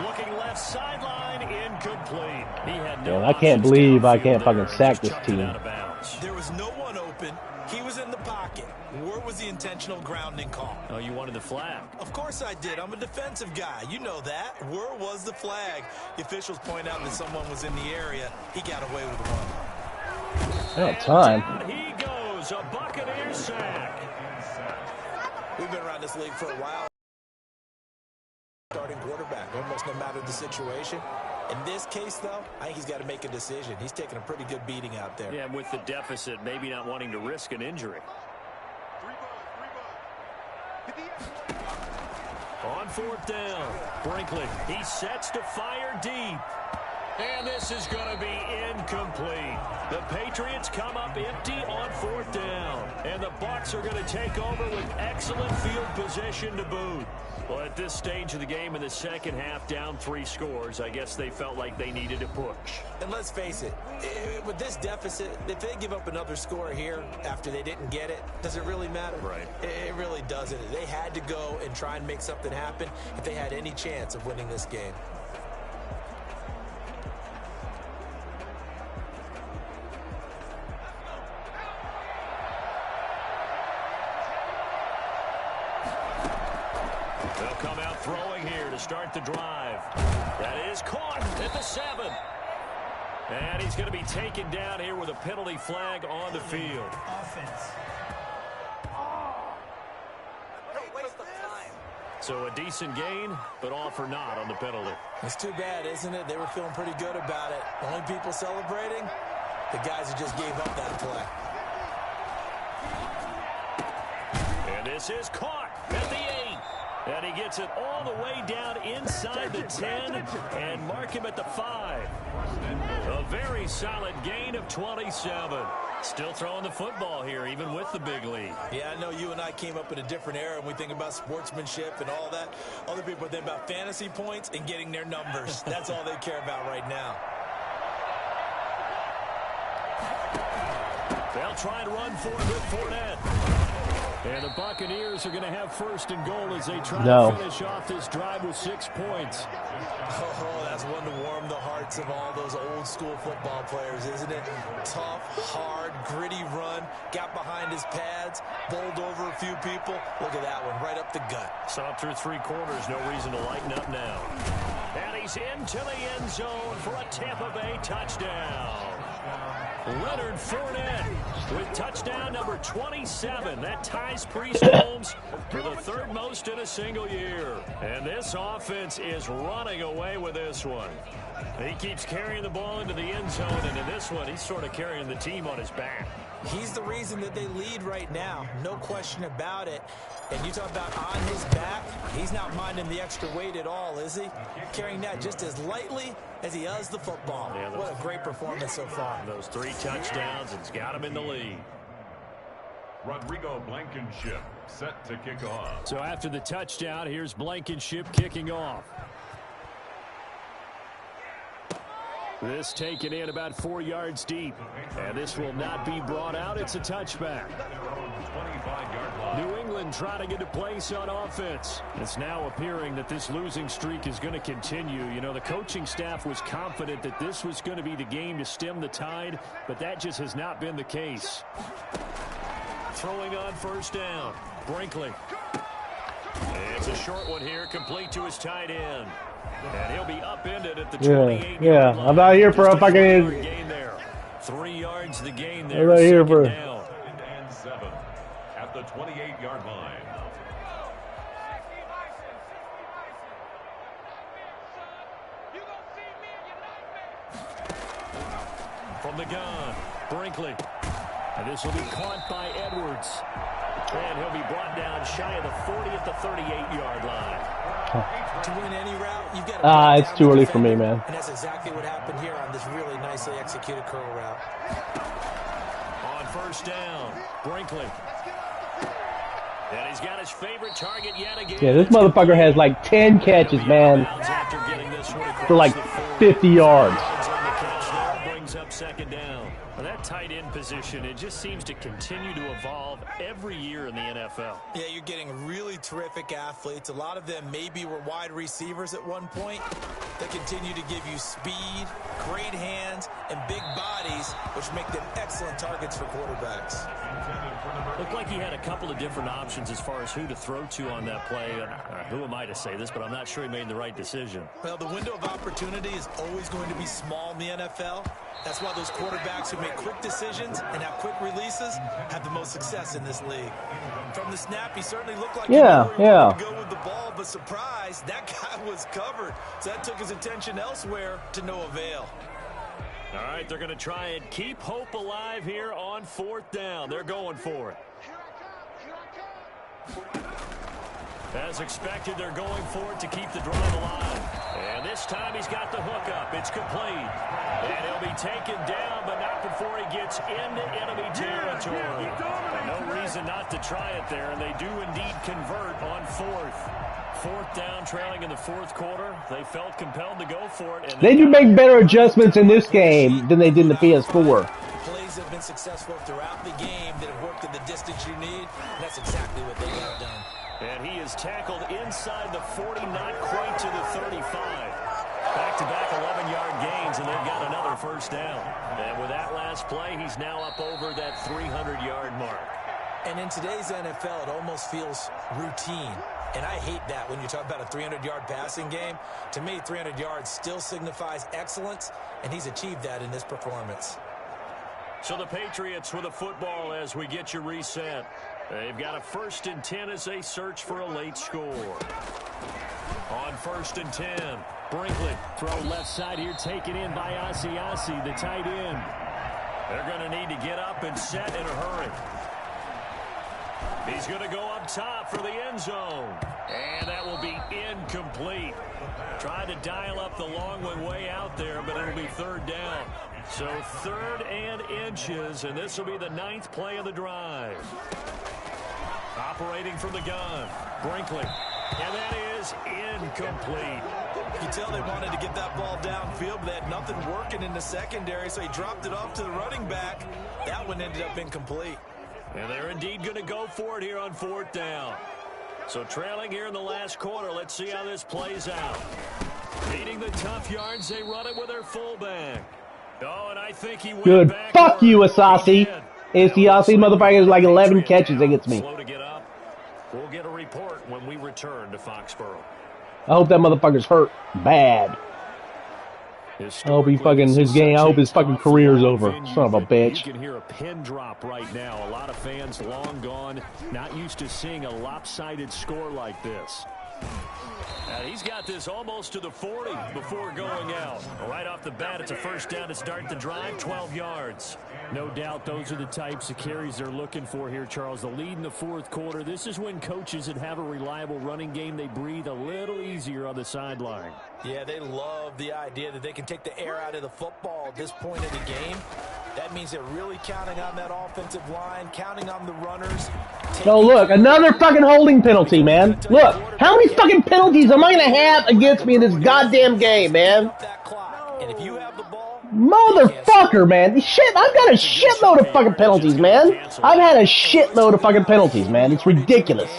Looking left sideline, incomplete. He had no. Man, I can't believe I can't fucking sack this team. There was no one open. He was in the pocket. Where was the intentional grounding call? Oh, you wanted the flag. Of course I did. I'm a defensive guy. You know that. Where was the flag? The officials point out that someone was in the area. He got away with one. Oh, time. Down he goes. A Buccaneers sack. We've been around this league for a while. Starting quarterback, almost no matter the situation. In this case, though, I think he's got to make a decision. He's taking a pretty good beating out there. Yeah, and with the deficit, maybe not wanting to risk an injury. On fourth down, Brinkley, he sets to fire deep. And this is going to be incomplete. The Patriots come up empty on fourth down. And the Bucs are going to take over with excellent field position to boot. Well, at this stage of the game in the second half, down 3 scores, I guess they felt like they needed a push. And let's face it, with this deficit, if they give up another score here after they didn't get it, does it really matter? Right. It really doesn't. They had to go and try and make something happen if they had any chance of winning this game. They'll come out throwing here to start the drive. That is caught at the 7. And he's going to be taken down here with a penalty flag on the field. Offense. So a decent gain, but all for naught on the penalty. It's too bad, isn't it? They were feeling pretty good about it. The only people celebrating, the guys who just gave up that play. And this is caught at the 8. And he gets it all the way down inside the 10 and mark him at the 5. A very solid gain of 27. Still throwing the football here, even with the big lead. Yeah, I know you and I came up in a different era and we think about sportsmanship and all that. Other people think about fantasy points and getting their numbers. That's all they care about right now. They'll try and run for it with Fournette. And the Buccaneers are going to have first and goal as they try to finish off this drive with 6 points. Oh, that's one to warm the hearts of all those old school football players, isn't it? Tough, hard, gritty run, got behind his pads, bowled over a few people. Look at that one, right up the gut. Saw through 3 quarters, no reason to lighten up now. And he's into the end zone for a Tampa Bay touchdown. Leonard Fournette with touchdown number 27. That ties Priest Holmes for the 3rd most in a single year. And this offense is running away with this one. He keeps carrying the ball into the end zone, and in this one, he's sort of carrying the team on his back. He's the reason that they lead right now, no question about it. And you talk about on his back, he's not minding the extra weight at all, is he? Carrying that just as lightly as he does the football. Yeah, what a great performance so far. Those 3 touchdowns, it's got him in the lead. Rodrigo Blankenship set to kick off. So after the touchdown, here's Blankenship kicking off. This taken in about 4 yards deep. And this will not be brought out. It's a touchback. New England trying to get a place on offense. It's now appearing that this losing streak is going to continue. You know, the coaching staff was confident that this was going to be the game to stem the tide, but that just has not been the case. Throwing on first down. Brinkley. It's a short one here, complete to his tight end. And he'll be upended at the 28-yard line. I'm not here for a fucking gain there. 3 yards the gain there. I'm not here for down. And 7 at the 28-yard line. From the gun, Brinkley. And this will be caught by Edwards. And he'll be brought down shy of the 40 at the 38-yard line. To win any route, you've got to it's too early for me, man. And that's exactly what happened here on this really nicely executed curl route. On first down, Brinkley. And he's got his favorite target yet again. Yeah, this motherfucker has like 10 catches, man, for like 50 yards. Brings up second down. Well, that tight end position, it just seems to continue to evolve every year in the NFL. Yeah, you're getting really terrific athletes. A lot of them maybe were wide receivers at one point. They continue to give you speed, great hands, and big bodies, which make them excellent targets for quarterbacks. Looked like he had a couple of different options as far as who to throw to on that play. Who am I to say this, but I'm not sure he made the right decision. Well, the window of opportunity is always going to be small in the NFL. That's why those quarterbacks who make quick decisions and have quick releases have the most success in this league. From the snap, he certainly looked like he knew where he wanted to go with the ball, but surprise, that guy was covered. So that took his attention elsewhere to no avail. All right, they're going to try and keep hope alive here on 4th down. They're going for it. As expected, they're going for it to keep the drive alive. And this time he's got the hook up. It's complete. And he'll be taken down, but not before he gets into enemy territory. No reason not to try it there, and they do indeed convert on 4th. 4th down, trailing in the 4th quarter. They felt compelled to go for it. And they do make better adjustments in this game than they did in the PS4. Plays have been successful throughout the game that have worked at the distance you need. And that's exactly what they have done. And he is tackled inside the 40, not quite to the 35. Back-to-back 11-yard gains, and they've got another 1st down. And with that last play, he's now up over that 300-yard mark. And in today's NFL, it almost feels routine. And I hate that when you talk about a 300-yard passing game. To me, 300 yards still signifies excellence, and he's achieved that in this performance. So the Patriots with a football as we get you reset. They've got a 1st and 10 as they search for a late score. On 1st and 10, Brinkley. Throw left side here, taken in by Asiasi, the tight end. They're going to need to get up and set in a hurry. He's going to go up top for the end zone. And that will be incomplete. Tried to dial up the long one way out there, but it'll be 3rd down. So 3rd and inches, and this will be the 9th play of the drive. Operating from the gun, Brinkley. And that is incomplete. You can tell they wanted to get that ball downfield, but they had nothing working in the secondary, so he dropped it off to the running back. That one ended up incomplete. And they're indeed going to go for it here on 4th down. So trailing here in the last quarter, let's see how this plays out. Beating the tough yards, they run it with their fullback. Oh, and I think he went good. Back fuck you, Asiasi. Asiasi, motherfucker, is like 11 catches against me. Slow to get up. We'll get a report when we return to Foxborough. I hope that motherfucker's hurt bad. I hope he fucking his game. I hope his fucking career's over. Son of a bitch. You can hear a pin drop right now. A lot of fans long gone, not used to seeing a lopsided score like this. He's got this almost to the 40 before going out. Right off the bat, it's a 1st down to start the drive, 12 yards. No doubt those are the types of carries they're looking for here, Charles. The lead in the 4th quarter. This is when coaches that have a reliable running game, they breathe a little easier on the sideline. Yeah, they love the idea that they can take the air out of the football at this point of the game. That means they're really counting on that offensive line, counting on the runners. Oh, look, another fucking holding penalty, man. Look, how many fucking penalties am I going to have against me in this goddamn game, man? And if you have the ball, motherfucker, man. Shit, I've got a shitload of fucking penalties, man. I've had a shitload of fucking penalties, man. It's ridiculous.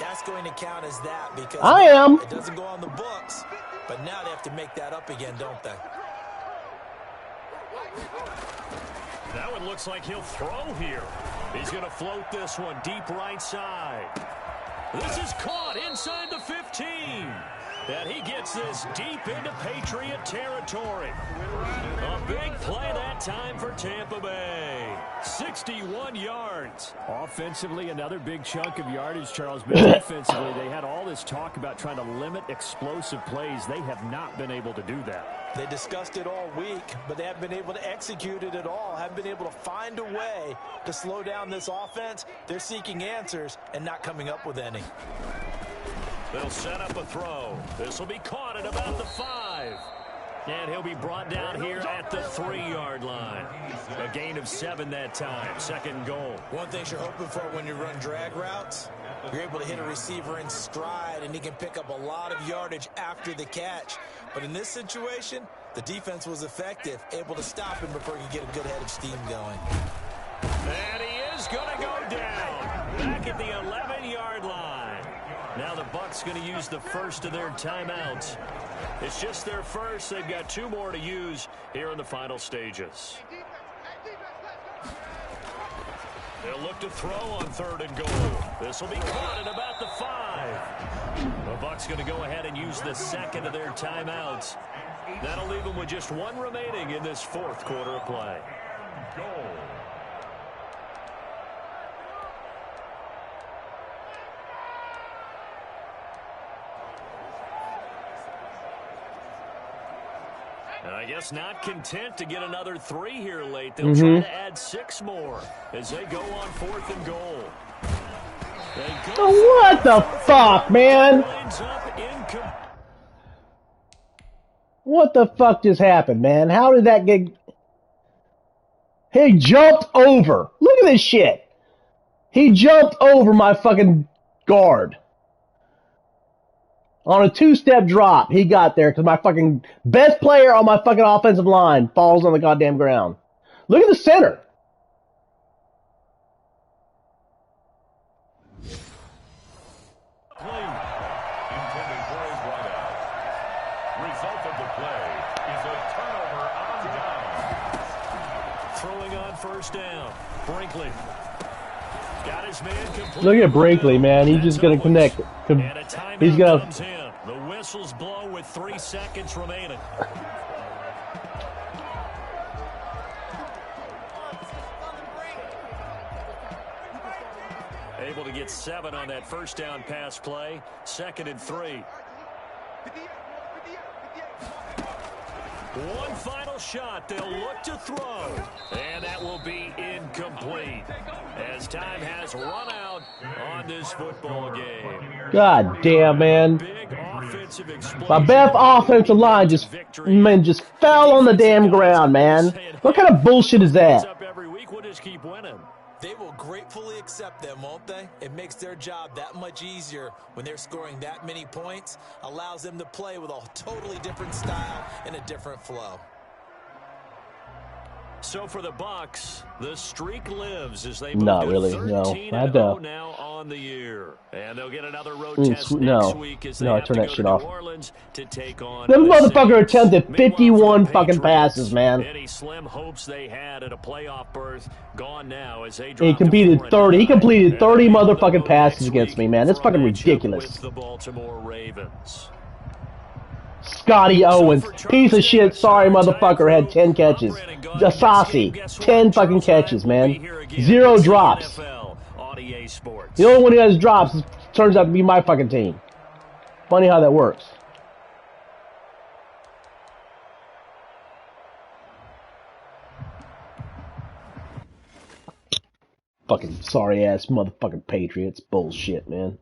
That's going to count as that because I am. It doesn't go on the books, but now they have to make that up again, don't they? That one looks like he'll throw here. He's going to float this one deep right side. This is caught inside the 15. And he gets this deep into Patriot territory. A big play that time for Tampa Bay. 61 yards. Offensively, another big chunk of yardage, Charles. But defensively, they had all this talk about trying to limit explosive plays. They have not been able to do that. They discussed it all week, but they haven't been able to execute it at all. Haven't been able to find a way to slow down this offense. They're seeking answers and not coming up with any. They'll set up a throw. This will be caught at about the 5. And he'll be brought down here at the 3-yard line. A gain of 7 that time. 2nd goal. One thing you're hoping for when you run drag routes, you're able to hit a receiver in stride, and he can pick up a lot of yardage after the catch. But in this situation, the defense was effective, able to stop him before he could get a good head of steam going. And he is going to go down. Back at the 11-yard line. Now the Bucs going to use the first of their timeouts. It's just their first. They've got 2 more to use here in the final stages. They'll look to throw on 3rd and goal. This will be caught at about the 5. The Bucs going to go ahead and use the 2nd of their timeouts. That'll leave them with just one remaining in this fourth quarter of play. Goal. I guess not content to get another 3 here late. They'll try to add 6 more as they go on 4th and goal. What the fuck, man? What the fuck just happened, man? How did that get... He jumped over. Look at this shit. He jumped over my fucking guard. On a 2-step drop, he got there because my fucking best player on my fucking offensive line falls on the goddamn ground. Look at the center. Intended for his right out. Result of the play is a turnover on down. Throwing on first down. Brinkley. Got his man complete. Look at Brinkley, man. He's just going to connect. He's going to... The whistles blow with 3 seconds remaining. Able to get 7 on that first down pass play. 2nd and 3. One final shot. They'll look to throw. And that will be incomplete as time has run out on this football game. God damn, man. My best offensive line just fell on the damn ground, man. What kind of bullshit is that? They will gratefully accept them, won't they? It makes their job that much easier when they're scoring that many points. Allows them to play with a totally different style and a different flow. So for the Bucs, the streak lives as they not really. No, I had to. Now on the year, and they'll get another road test next no, week as no, they I have turn to that go shit to off. New Orleans to take on This the motherfucker Saints. attempted 51 fucking Patriots, passes, man. Any slim hopes they had at a playoff berth gone now as they He completed 30. He completed 30 motherfucking passes against me, man. That's fucking ridiculous. With the Baltimore Ravens. Scotty Owens, piece of shit, sorry motherfucker, had 10 catches. Asasi, 10 fucking catches, man. 0 drops. The only one who has drops turns out to be my fucking team. Funny how that works. Fucking sorry ass motherfucking Patriots. Bullshit, man.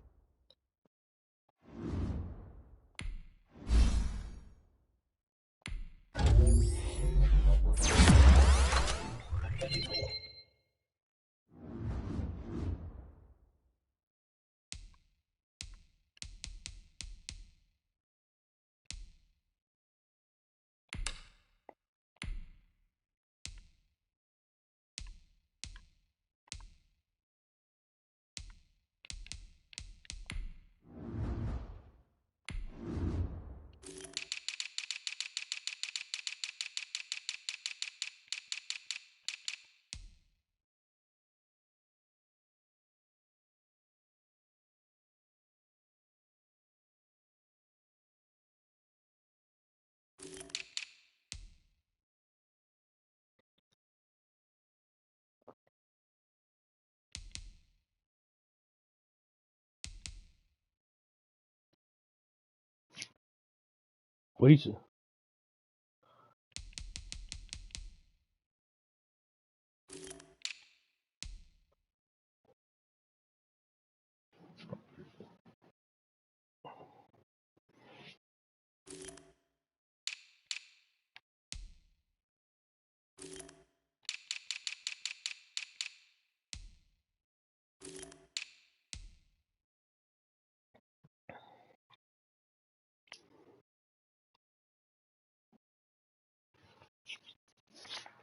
What is it?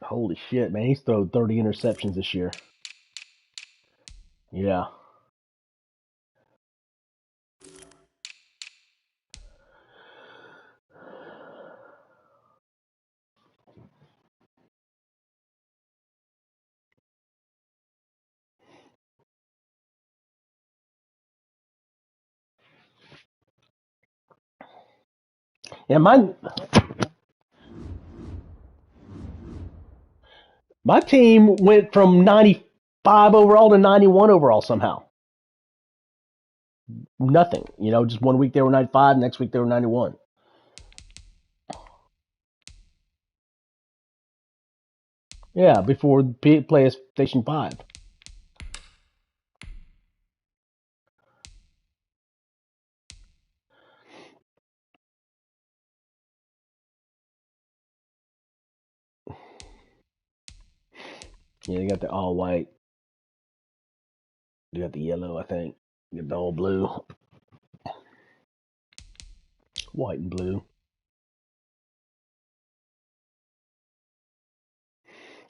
Holy shit, man. He's thrown 30 interceptions this year. Yeah. Yeah, My team went from 95 overall to 91 overall somehow. Nothing. Just one week they were 95, next week they were 91. Yeah, before PlayStation 5. Yeah, they got the all white. They got the yellow, I think. They got the all blue. White and blue.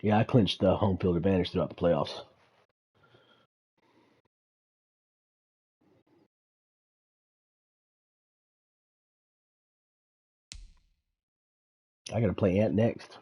Yeah, I clinched the home field advantage throughout the playoffs. I got to play Ant next.